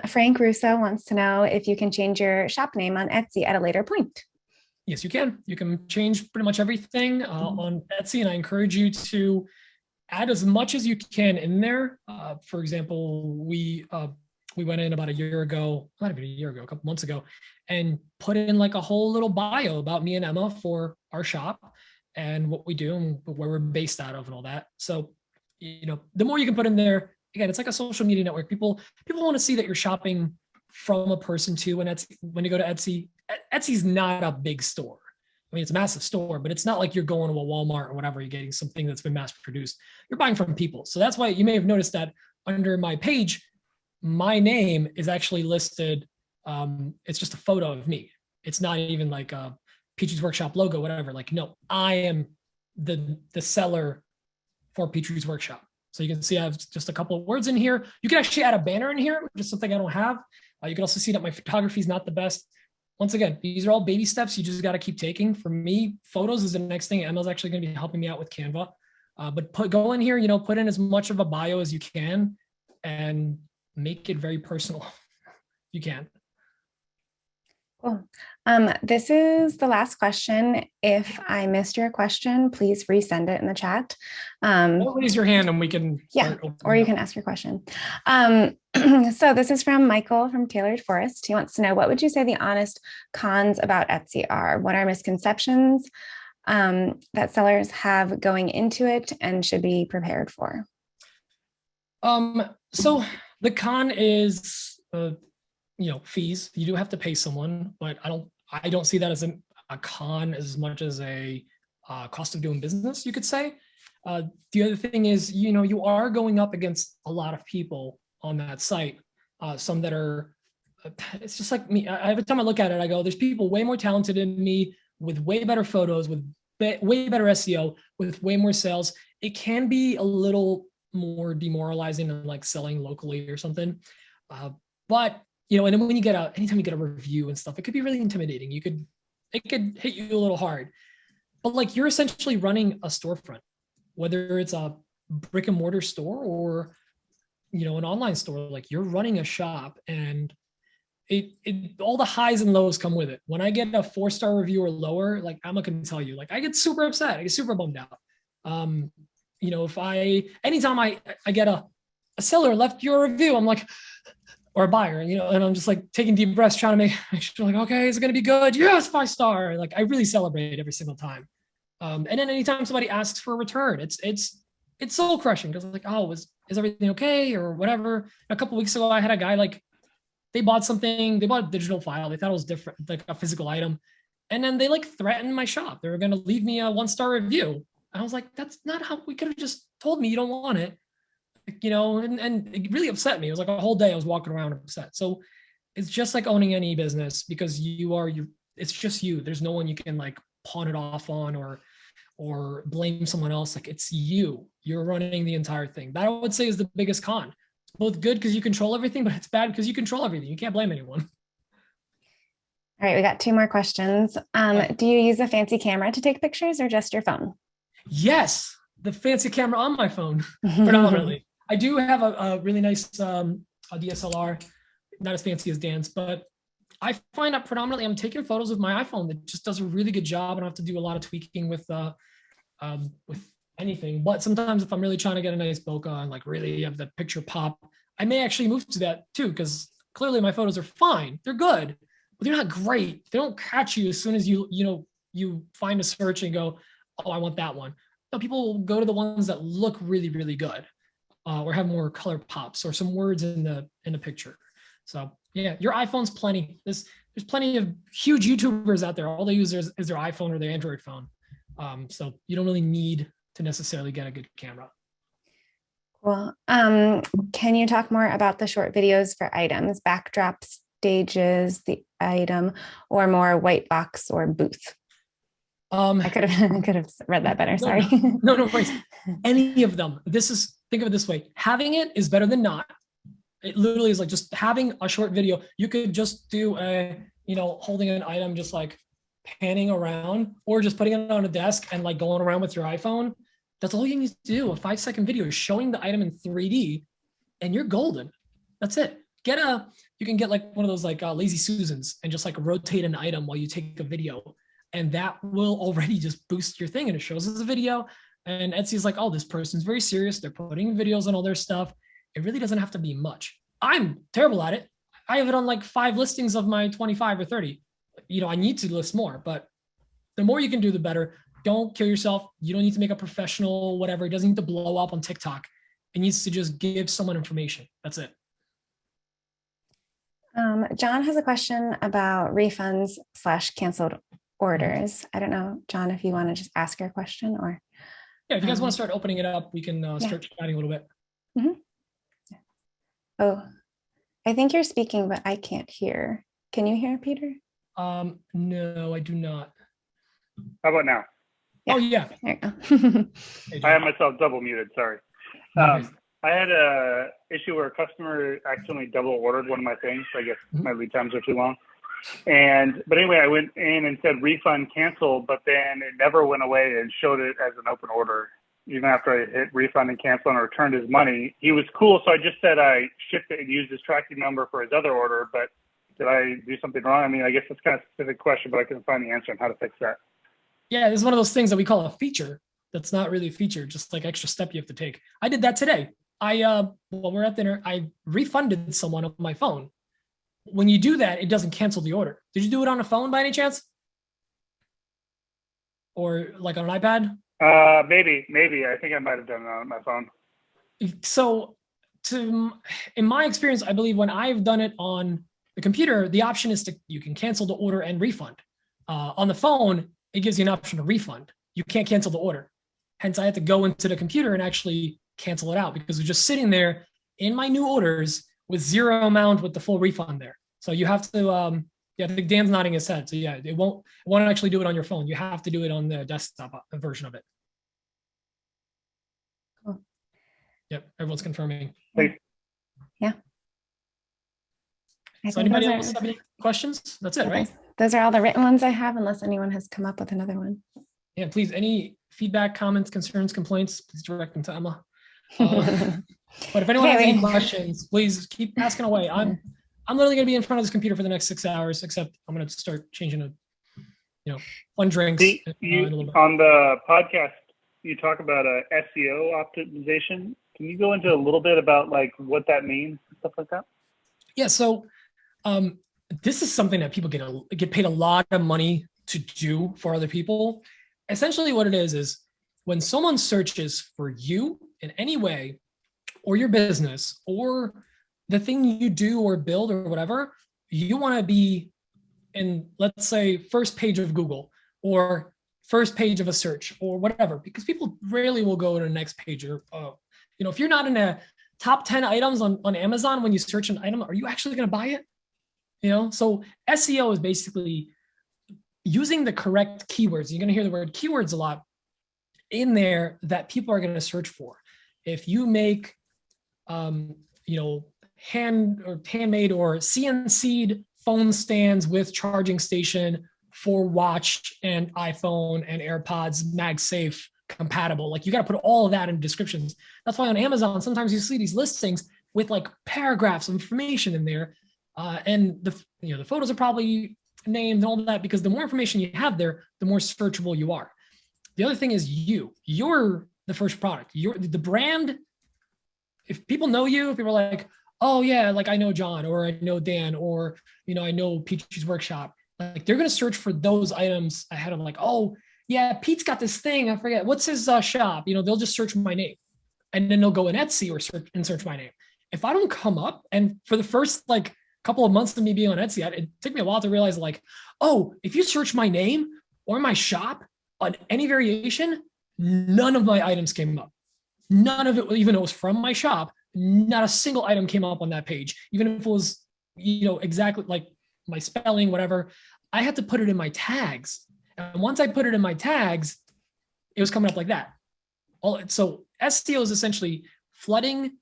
Frank Russo wants to know if you can change your shop name on Etsy at a later point. Yes, you can. You can change pretty much everything on Etsy, and I encourage you to add as much as you can in there. For example, we went in about a year ago, not even a year ago, a couple months ago, and put in like a whole little bio about me and Emma for our shop and what we do and where we're based out of and all that. So, the more you can put in there, again, it's like a social media network. People want to see that you're shopping from a person too. When you go to Etsy, Etsy's not a big store. I mean, it's a massive store, but it's not like you're going to a Walmart or whatever, you're getting something that's been mass produced. You're buying from people. So that's why you may have noticed that under my page, my name is actually listed. It's just a photo of me. It's not even like a Peaches Workshop logo, whatever. Like, no, I am the seller for Peaches Workshop. So you can see I have just a couple of words in here. You can actually add a banner in here, which is something I don't have. You can also see that my photography is not the best. Once again, these are all baby steps you just got to keep taking. For me, photos is the next thing. Emma's actually going to be helping me out with Canva. But go in here, put in as much of a bio as you can and make it very personal. You can. Cool. This is the last question. If I missed your question, please resend it in the chat. Or raise your hand and we can. Or you can ask your question. So this is from Michael from Tailored Forest. He wants to know, what would you say the honest cons about Etsy are? What are misconceptions that sellers have going into it and should be prepared for? So the con is, fees. You do have to pay someone, but I don't see that as a con as much as a cost of doing business, you could say. The other thing is, you are going up against a lot of people on that site. Some that are, it's just like me. Every time I look at it, I go, there's people way more talented than me with way better photos, with way better SEO, with way more sales. It can be a little more demoralizing than like selling locally or something. But and then when anytime you get a review and stuff, it could be really intimidating. It could hit you a little hard, but like you're essentially running a storefront, whether it's a brick and mortar store or, an online store. Like you're running a shop, and it all the highs and lows come with it. When I get a 4-star review or lower, like I'm not going to tell you, like I get super upset. I get super bummed out. Anytime I get a seller left your review, I'm like, or a buyer, and I'm just like taking deep breaths, trying to make sure like, okay, is it going to be good? Yes, 5-star. Like I really celebrate every single time. And then anytime somebody asks for a return, it's soul crushing because like, oh, is everything okay or whatever. A couple of weeks ago, I had a guy like, they bought a digital file. They thought it was different, like a physical item. And then they like threatened my shop. They were going to leave me a 1-star review. I was like, that's not how we could have just told me you don't want it. And it really upset me. It was like a whole day I was walking around upset. So it's just like owning any business because it's just you. There's no one you can like pawn it off on or blame someone else. Like it's you. You're running the entire thing. That I would say is the biggest con. It's both good because you control everything, but it's bad because you control everything. You can't blame anyone. All right, we got 2 more questions. Do you use a fancy camera to take pictures or just your phone? Yes, the fancy camera on my phone, predominantly. I do have a really nice a DSLR, not as fancy as Dan's, but I find that predominantly I'm taking photos with my iPhone that just does a really good job. I don't have to do a lot of tweaking with anything. But sometimes if I'm really trying to get a nice bokeh and like really have the picture pop, I may actually move to that too, because clearly my photos are fine. They're good, but they're not great. They don't catch you as soon as you find a search and go, oh, I want that one. No, people will go to the ones that look really, really good. Or have more color pops or some words in the picture. So yeah, your iPhone's plenty. There's plenty of huge YouTubers out there. All they use is their iPhone or their Android phone. So you don't really need to necessarily get a good camera. Cool. Can you talk more about the short videos for items, backdrops, stages, the item, or more white box or booth? I could have read that better. Sorry. No worries. Any of them. Think of it this way. Having it is better than not. It literally is like just having a short video. You could just do holding an item, just like panning around or just putting it on a desk and like going around with your iPhone. That's all you need to do. A 5-second video is showing the item in 3D and you're golden. That's it. You can get like one of those like lazy Susans and just like rotate an item while you take a video, and that will already just boost your thing, and it shows as a video. And Etsy's like, oh, this person's very serious. They're putting videos on all their stuff. It really doesn't have to be much. I'm terrible at it. I have it on like 5 listings of my 25 or 30. I need to list more, but the more you can do, the better. Don't kill yourself. You don't need to make a professional, whatever. It doesn't need to blow up on TikTok. It needs to just give someone information. That's it. John has a question about refunds/canceled orders. I don't know, John, if you want to just ask your question or. Yeah, if you guys want to start opening it up, we can start chatting a little bit. Mm-hmm. Oh, I think you're speaking, but I can't hear. Can you hear, Peter? No, I do not. How about now? Yeah. Oh, yeah. There you go. I have myself double muted, sorry. I had a issue where a customer accidentally double ordered one of my things. I guess my lead times are too long. But anyway, I went in and said refund cancel, but then it never went away and showed it as an open order. Even after I hit refund and cancel and returned his money, he was cool. So I just said I shipped it and used his tracking number for his other order, but did I do something wrong? I mean, I guess that's kind of a specific question, but I couldn't find the answer on how to fix that. Yeah, this is one of those things that we call a feature. That's not really a feature, just like extra step you have to take. I did that today. While we're at dinner, I refunded someone on my phone. When you do that, it doesn't cancel the order. Did you do it on a phone by any chance? Or like on an iPad? Maybe. I think I might have done it on my phone. So in my experience, I believe when I've done it on the computer, the option is you can cancel the order and refund. On the phone, it gives you an option to refund. You can't cancel the order. Hence, I had to go into the computer and actually cancel it out because it was just sitting there in my new orders with zero amount with the full refund there. So you have to, I think Dan's nodding his head. So yeah, it won't actually do it on your phone. You have to do it on the desktop version of it. Cool. Yep, everyone's confirming. Thanks. Yeah. So anybody else have any questions? That's it, right? Those are all the written ones I have, unless anyone has come up with another one. Yeah, please, any feedback, comments, concerns, complaints, please direct them to Emma. But if anyone has any questions, please keep asking away. I'm literally going to be in front of this computer for the next 6 hours, except I'm going to start changing to, fun drinks. On the podcast, you talk about SEO optimization. Can you go into a little bit about like what that means, stuff like that? Yeah. So this is something that people get paid a lot of money to do for other people. Essentially what it is when someone searches for you in any way, or your business, or the thing you do or build or whatever, you want to be in, let's say, first page of Google or first page of a search or whatever, because people rarely will go to the next page. Or, if you're not in a top 10 items on Amazon when you search an item, are you actually going to buy it? So SEO is basically using the correct keywords. You're going to hear the word keywords a lot in there that people are going to search for. If you make, handmade or CNC'd phone stands with charging station for watch and iPhone and AirPods, MagSafe compatible, like you got to put all of that in descriptions. That's why on Amazon, sometimes you see these listings with like paragraphs of information in there. And the photos are probably named and all that, because the more information you have there, the more searchable you are. The other thing is you're the first product. You're the brand. If people know you, if people are like, oh yeah, like I know John, or I know Dan, or I know Peach's Workshop, like they're gonna search for those items ahead of like, oh yeah, Pete's got this thing, I forget what's his shop. They'll just search my name, and then they'll go in Etsy or search my name. If I don't come up, and for the first like couple of months of me being on Etsy, it took me a while to realize like, oh, if you search my name or my shop on any variation, none of my items came up. None of it, even though it was from my shop, not a single item came up on that page. Even if it was, exactly like my spelling, whatever, I had to put it in my tags. And once I put it in my tags, it was coming up like that. So SEO is essentially flooding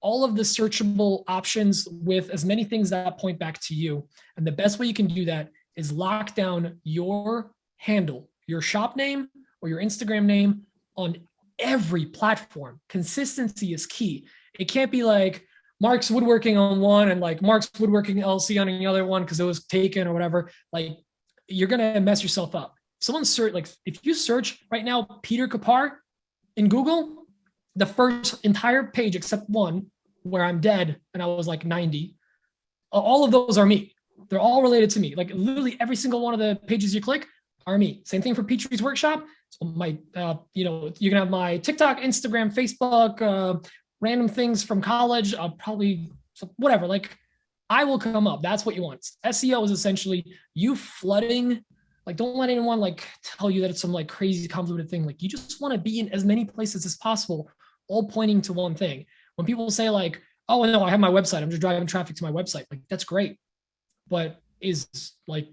all of the searchable options with as many things that point back to you. And the best way you can do that is lock down your handle, your shop name or your Instagram name on every platform. Consistency is key. It can't be like, Mark's Woodworking on one and like Mark's Woodworking LC on the other one because it was taken or whatever, like you're gonna mess yourself up. Someone search, like if you search right now Peter Kapar in Google, the first entire page except one where I'm dead and I was like 90, all of those are me. They're all related to me. Like literally every single one of the pages you click are me. Same thing for Petrie's Workshop. So my, you can have my TikTok, Instagram, Facebook, random things from college. I'll probably, whatever, like I will come up. That's what you want. SEO is essentially you flooding, like don't let anyone like tell you that it's some like crazy convoluted thing. Like you just want to be in as many places as possible, all pointing to one thing. When people say like, oh no, I have my website, I'm just driving traffic to my website. Like that's great. But is like,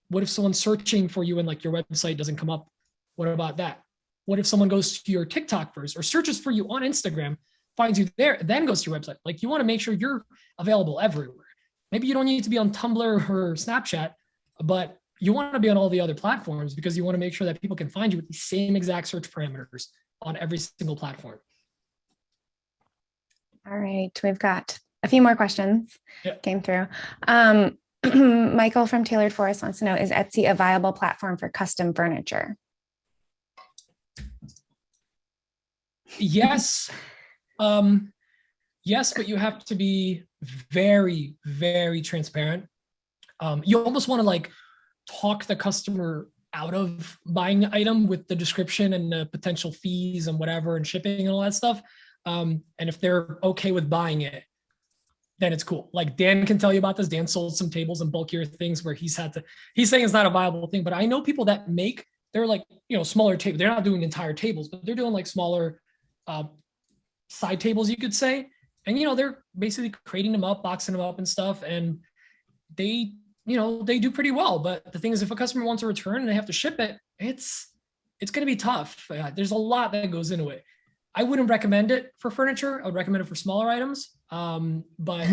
what if someone's searching for you and like your website doesn't come up? What about that? What if someone goes to your TikTok first or searches for you on Instagram, finds you there, then goes to your website? Like you want to make sure you're available everywhere. Maybe you don't need to be on Tumblr or Snapchat, but you want to be on all the other platforms because you want to make sure that people can find you with the same exact search parameters on every single platform. All right, we've got a few more questions came through. Michael from Tailored Forest wants to know, is Etsy a viable platform for custom furniture? Yes. Yes, but you have to be very, very transparent. You almost want to like talk the customer out of buying the item with the description and the potential fees and whatever and shipping and all that stuff. And if they're okay with buying it, then it's cool. Like Dan can tell you about this. Dan sold some tables and bulkier things where he's saying it's not a viable thing, but I know people that they're like, smaller tables. They're not doing entire tables, but they're doing like smaller side tables, you could say. And, they're basically creating them up, boxing them up and stuff. And they do pretty well. But the thing is, if a customer wants a return and they have to ship it, it's going to be tough. There's a lot that goes into it. I wouldn't recommend it for furniture. I would recommend it for smaller items. But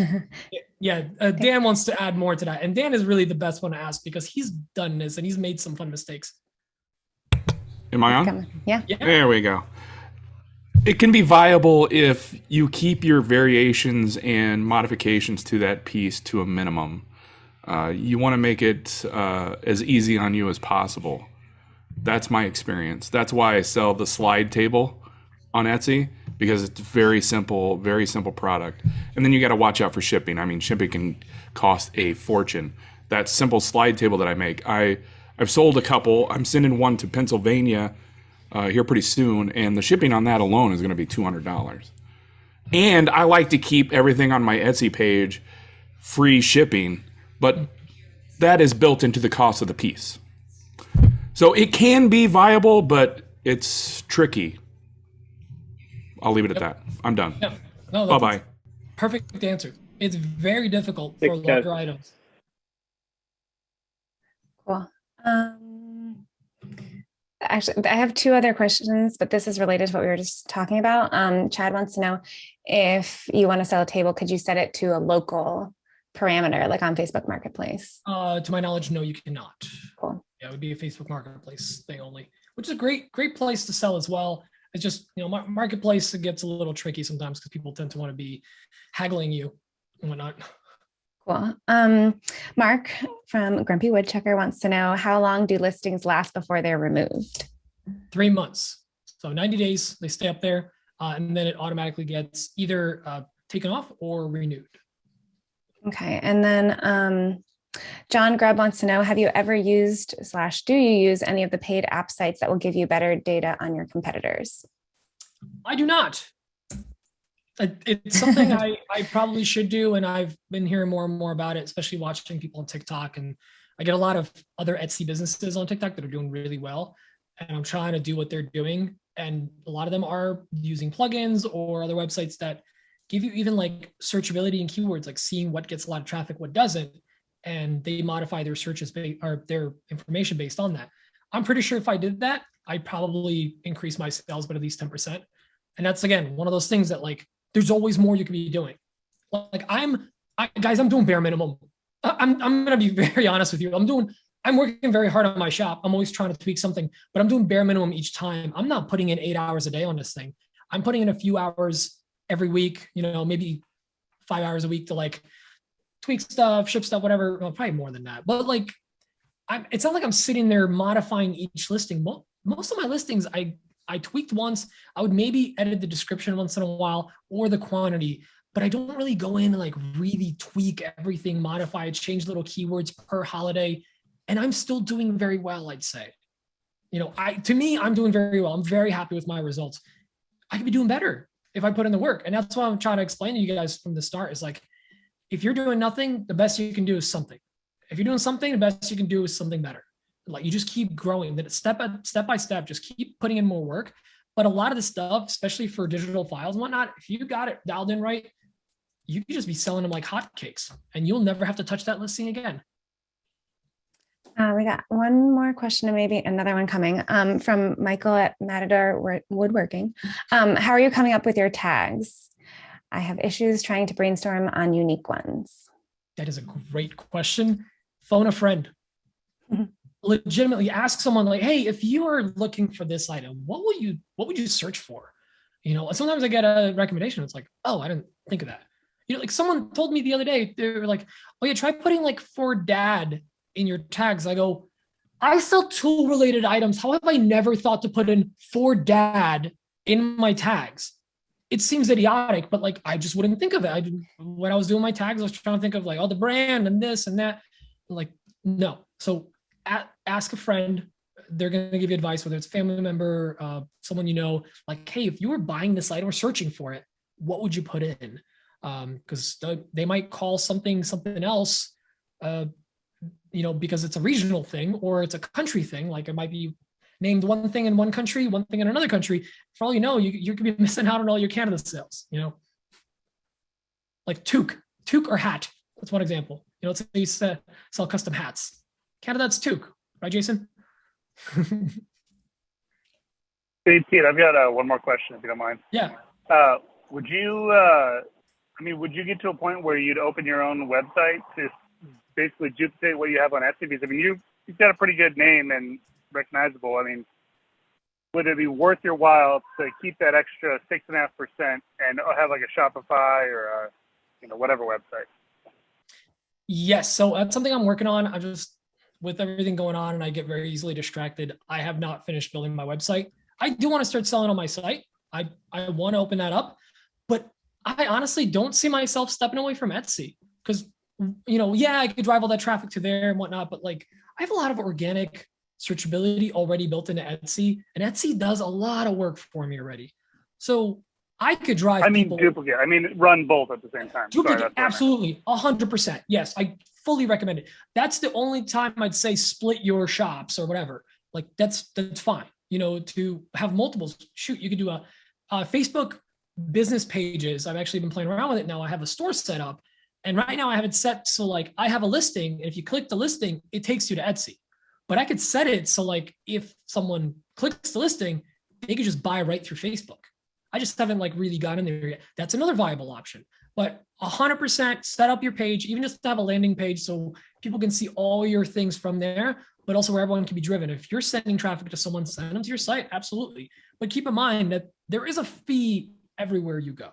yeah, Dan wants to add more to that. And Dan is really the best one to ask because he's done this and he's made some fun mistakes. Am I on? Yeah. There we go. It can be viable if you keep your variations and modifications to that piece to a minimum. You want to make it as easy on you as possible. That's my experience. That's why I sell the slide table on Etsy, because it's very simple product. And then you got to watch out for shipping. I mean, shipping can cost a fortune. That simple slide table that I make, I've sold a couple. I'm sending one to Pennsylvania here pretty soon, and the shipping on that alone is going to be $200. And I like to keep everything on my Etsy page free shipping, but that is built into the cost of the piece. So it can be viable, but it's tricky. I'll leave it at that. I'm done. Yep. No, bye-bye. Perfect answer. It's very difficult for larger items. Cool. Actually, I have two other questions, but this is related to what we were just talking about. Chad wants to know, if you want to sell a table, could you set it to a local parameter, like on Facebook Marketplace? To my knowledge, no, you cannot. Cool. Yeah, it would be a Facebook Marketplace thing only, which is a great place to sell as well. It's just, Marketplace, it gets a little tricky sometimes because people tend to want to be haggling you and whatnot. Cool. Mark from Grumpy Woodchucker wants to know, how long do listings last before they're removed? 3 months. So 90 days, they stay up there, and then it automatically gets either taken off or renewed. Okay. And then John Grubb wants to know, have you ever used / do you use any of the paid app sites that will give you better data on your competitors? I do not. It's something I probably should do, and I've been hearing more and more about it, especially watching people on TikTok. And I get a lot of other Etsy businesses on TikTok that are doing really well, and I'm trying to do what they're doing. And a lot of them are using plugins or other websites that give you even like searchability and keywords, like seeing what gets a lot of traffic, what doesn't, and they modify their searches or their information based on that. I'm pretty sure if I did that, I'd probably increase my sales by at least 10%. And that's, again, one of those things that like, there's always more you could be doing. Like guys, I'm doing bare minimum. I'm going to be very honest with you. I'm working very hard on my shop. I'm always trying to tweak something, but I'm doing bare minimum each time. I'm not putting in 8 hours a day on this thing. I'm putting in a few hours every week, maybe 5 hours a week to like tweak stuff, ship stuff, whatever. Well, probably more than that. But like, it's not like I'm sitting there modifying each listing. Most of my listings, I tweaked once. I would maybe edit the description once in a while or the quantity, but I don't really go in and like really tweak everything, modify, change little keywords per holiday. And I'm still doing very well, I'd say. You know, to me, I'm doing very well. I'm very happy with my results. I could be doing better if I put in the work. And that's why I'm trying to explain to you guys from the start is like, if you're doing nothing, the best you can do is something. If you're doing something, the best you can do is something better. Like you just keep growing, that step by step, just keep putting in more work. But a lot of the stuff, especially for digital files and whatnot, if you got it dialed in right, you can just be selling them like hotcakes and you'll never have to touch that listing again. We got one more question and maybe another one coming from Michael at Matador Woodworking. How are you coming up with your tags? I have issues trying to brainstorm on unique ones. That is a great question. Phone a friend. Legitimately ask someone like, hey, if you are looking for this item, what would you search for? You know, sometimes I get a recommendation. It's like, oh, I didn't think of that. You know, like someone told me the other day, they were like, oh yeah, try putting like for dad in your tags. I go, I sell tool related items. How have I never thought to put in for dad in my tags? It seems idiotic, but like, I just wouldn't think of it. When I was doing my tags, I was trying to think of like, oh, the brand and this and that. Like, no. So ask a friend. They're going to give you advice, whether it's a family member, someone you know, like, hey, if you were buying this item or searching for it, what would you put in? Because they might call something else, you know, because it's a regional thing or it's a country thing. Like it might be named one thing in one country, one thing in another country. For all you know, you could be missing out on all your Canada sales, you know, like toque or hat. That's one example. You know, they used to sell custom hats. Canada, that's toque, right, Jason? Hey, Pete, I've got one more question, if you don't mind. Yeah. Would you get to a point where you'd open your own website to basically duplicate what you have on Etsy? Because I mean, you've got a pretty good name and recognizable. I mean, would it be worth your while to keep that extra 6.5% and have like a Shopify or whatever website? Yes. So that's something I'm working on. I just, with everything going on and I get very easily distracted, I have not finished building my website. I do want to start selling on my site. I want to open that up, but I honestly don't see myself stepping away from Etsy because, you know, yeah, I could drive all that traffic to there and whatnot, but like I have a lot of organic searchability already built into Etsy, and Etsy does a lot of work for me already. So I could drive. Duplicate. I mean, run both at the same time. Duplicate, absolutely, 100%. Yes, I fully recommend it. That's the only time I'd say split your shops or whatever. Like that's fine. You know, to have multiples. Shoot, you could do a Facebook business pages. I've actually been playing around with it now. I have a store set up, and right now I have it set so like I have a listing, and if you click the listing, it takes you to Etsy. But I could set it so like if someone clicks the listing, they could just buy right through Facebook. I just haven't like really gotten there yet. That's another viable option. But 100% set up your page, even just to have a landing page so people can see all your things from there, but also where everyone can be driven. If you're sending traffic to someone, send them to your site, absolutely. But keep in mind that there is a fee everywhere you go,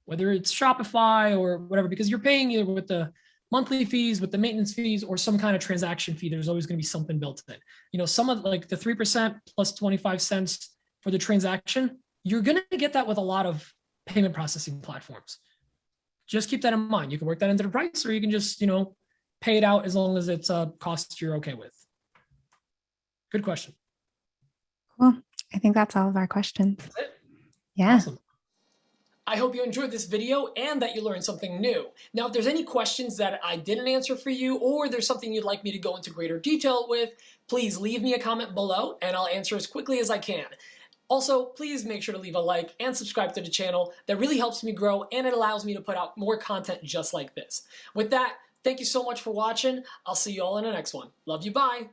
whether it's Shopify or whatever, because you're paying either with the monthly fees, with the maintenance fees, or some kind of transaction fee. There's always going to be something built in. You know, some of like the 3% plus 25 cents for the transaction, you're going to get that with a lot of payment processing platforms. Just keep that in mind. You can work that into the price, or you can just, you know, pay it out as long as it's a cost you're okay with. Good question. Cool. I think that's all of our questions. That's it. Yeah. Awesome. I hope you enjoyed this video and that you learned something new. Now, if there's any questions that I didn't answer for you, or there's something you'd like me to go into greater detail with, please leave me a comment below and I'll answer as quickly as I can. Also, please make sure to leave a like and subscribe to the channel. That really helps me grow and it allows me to put out more content just like this. With that, thank you so much for watching. I'll see you all in the next one. Love you, bye.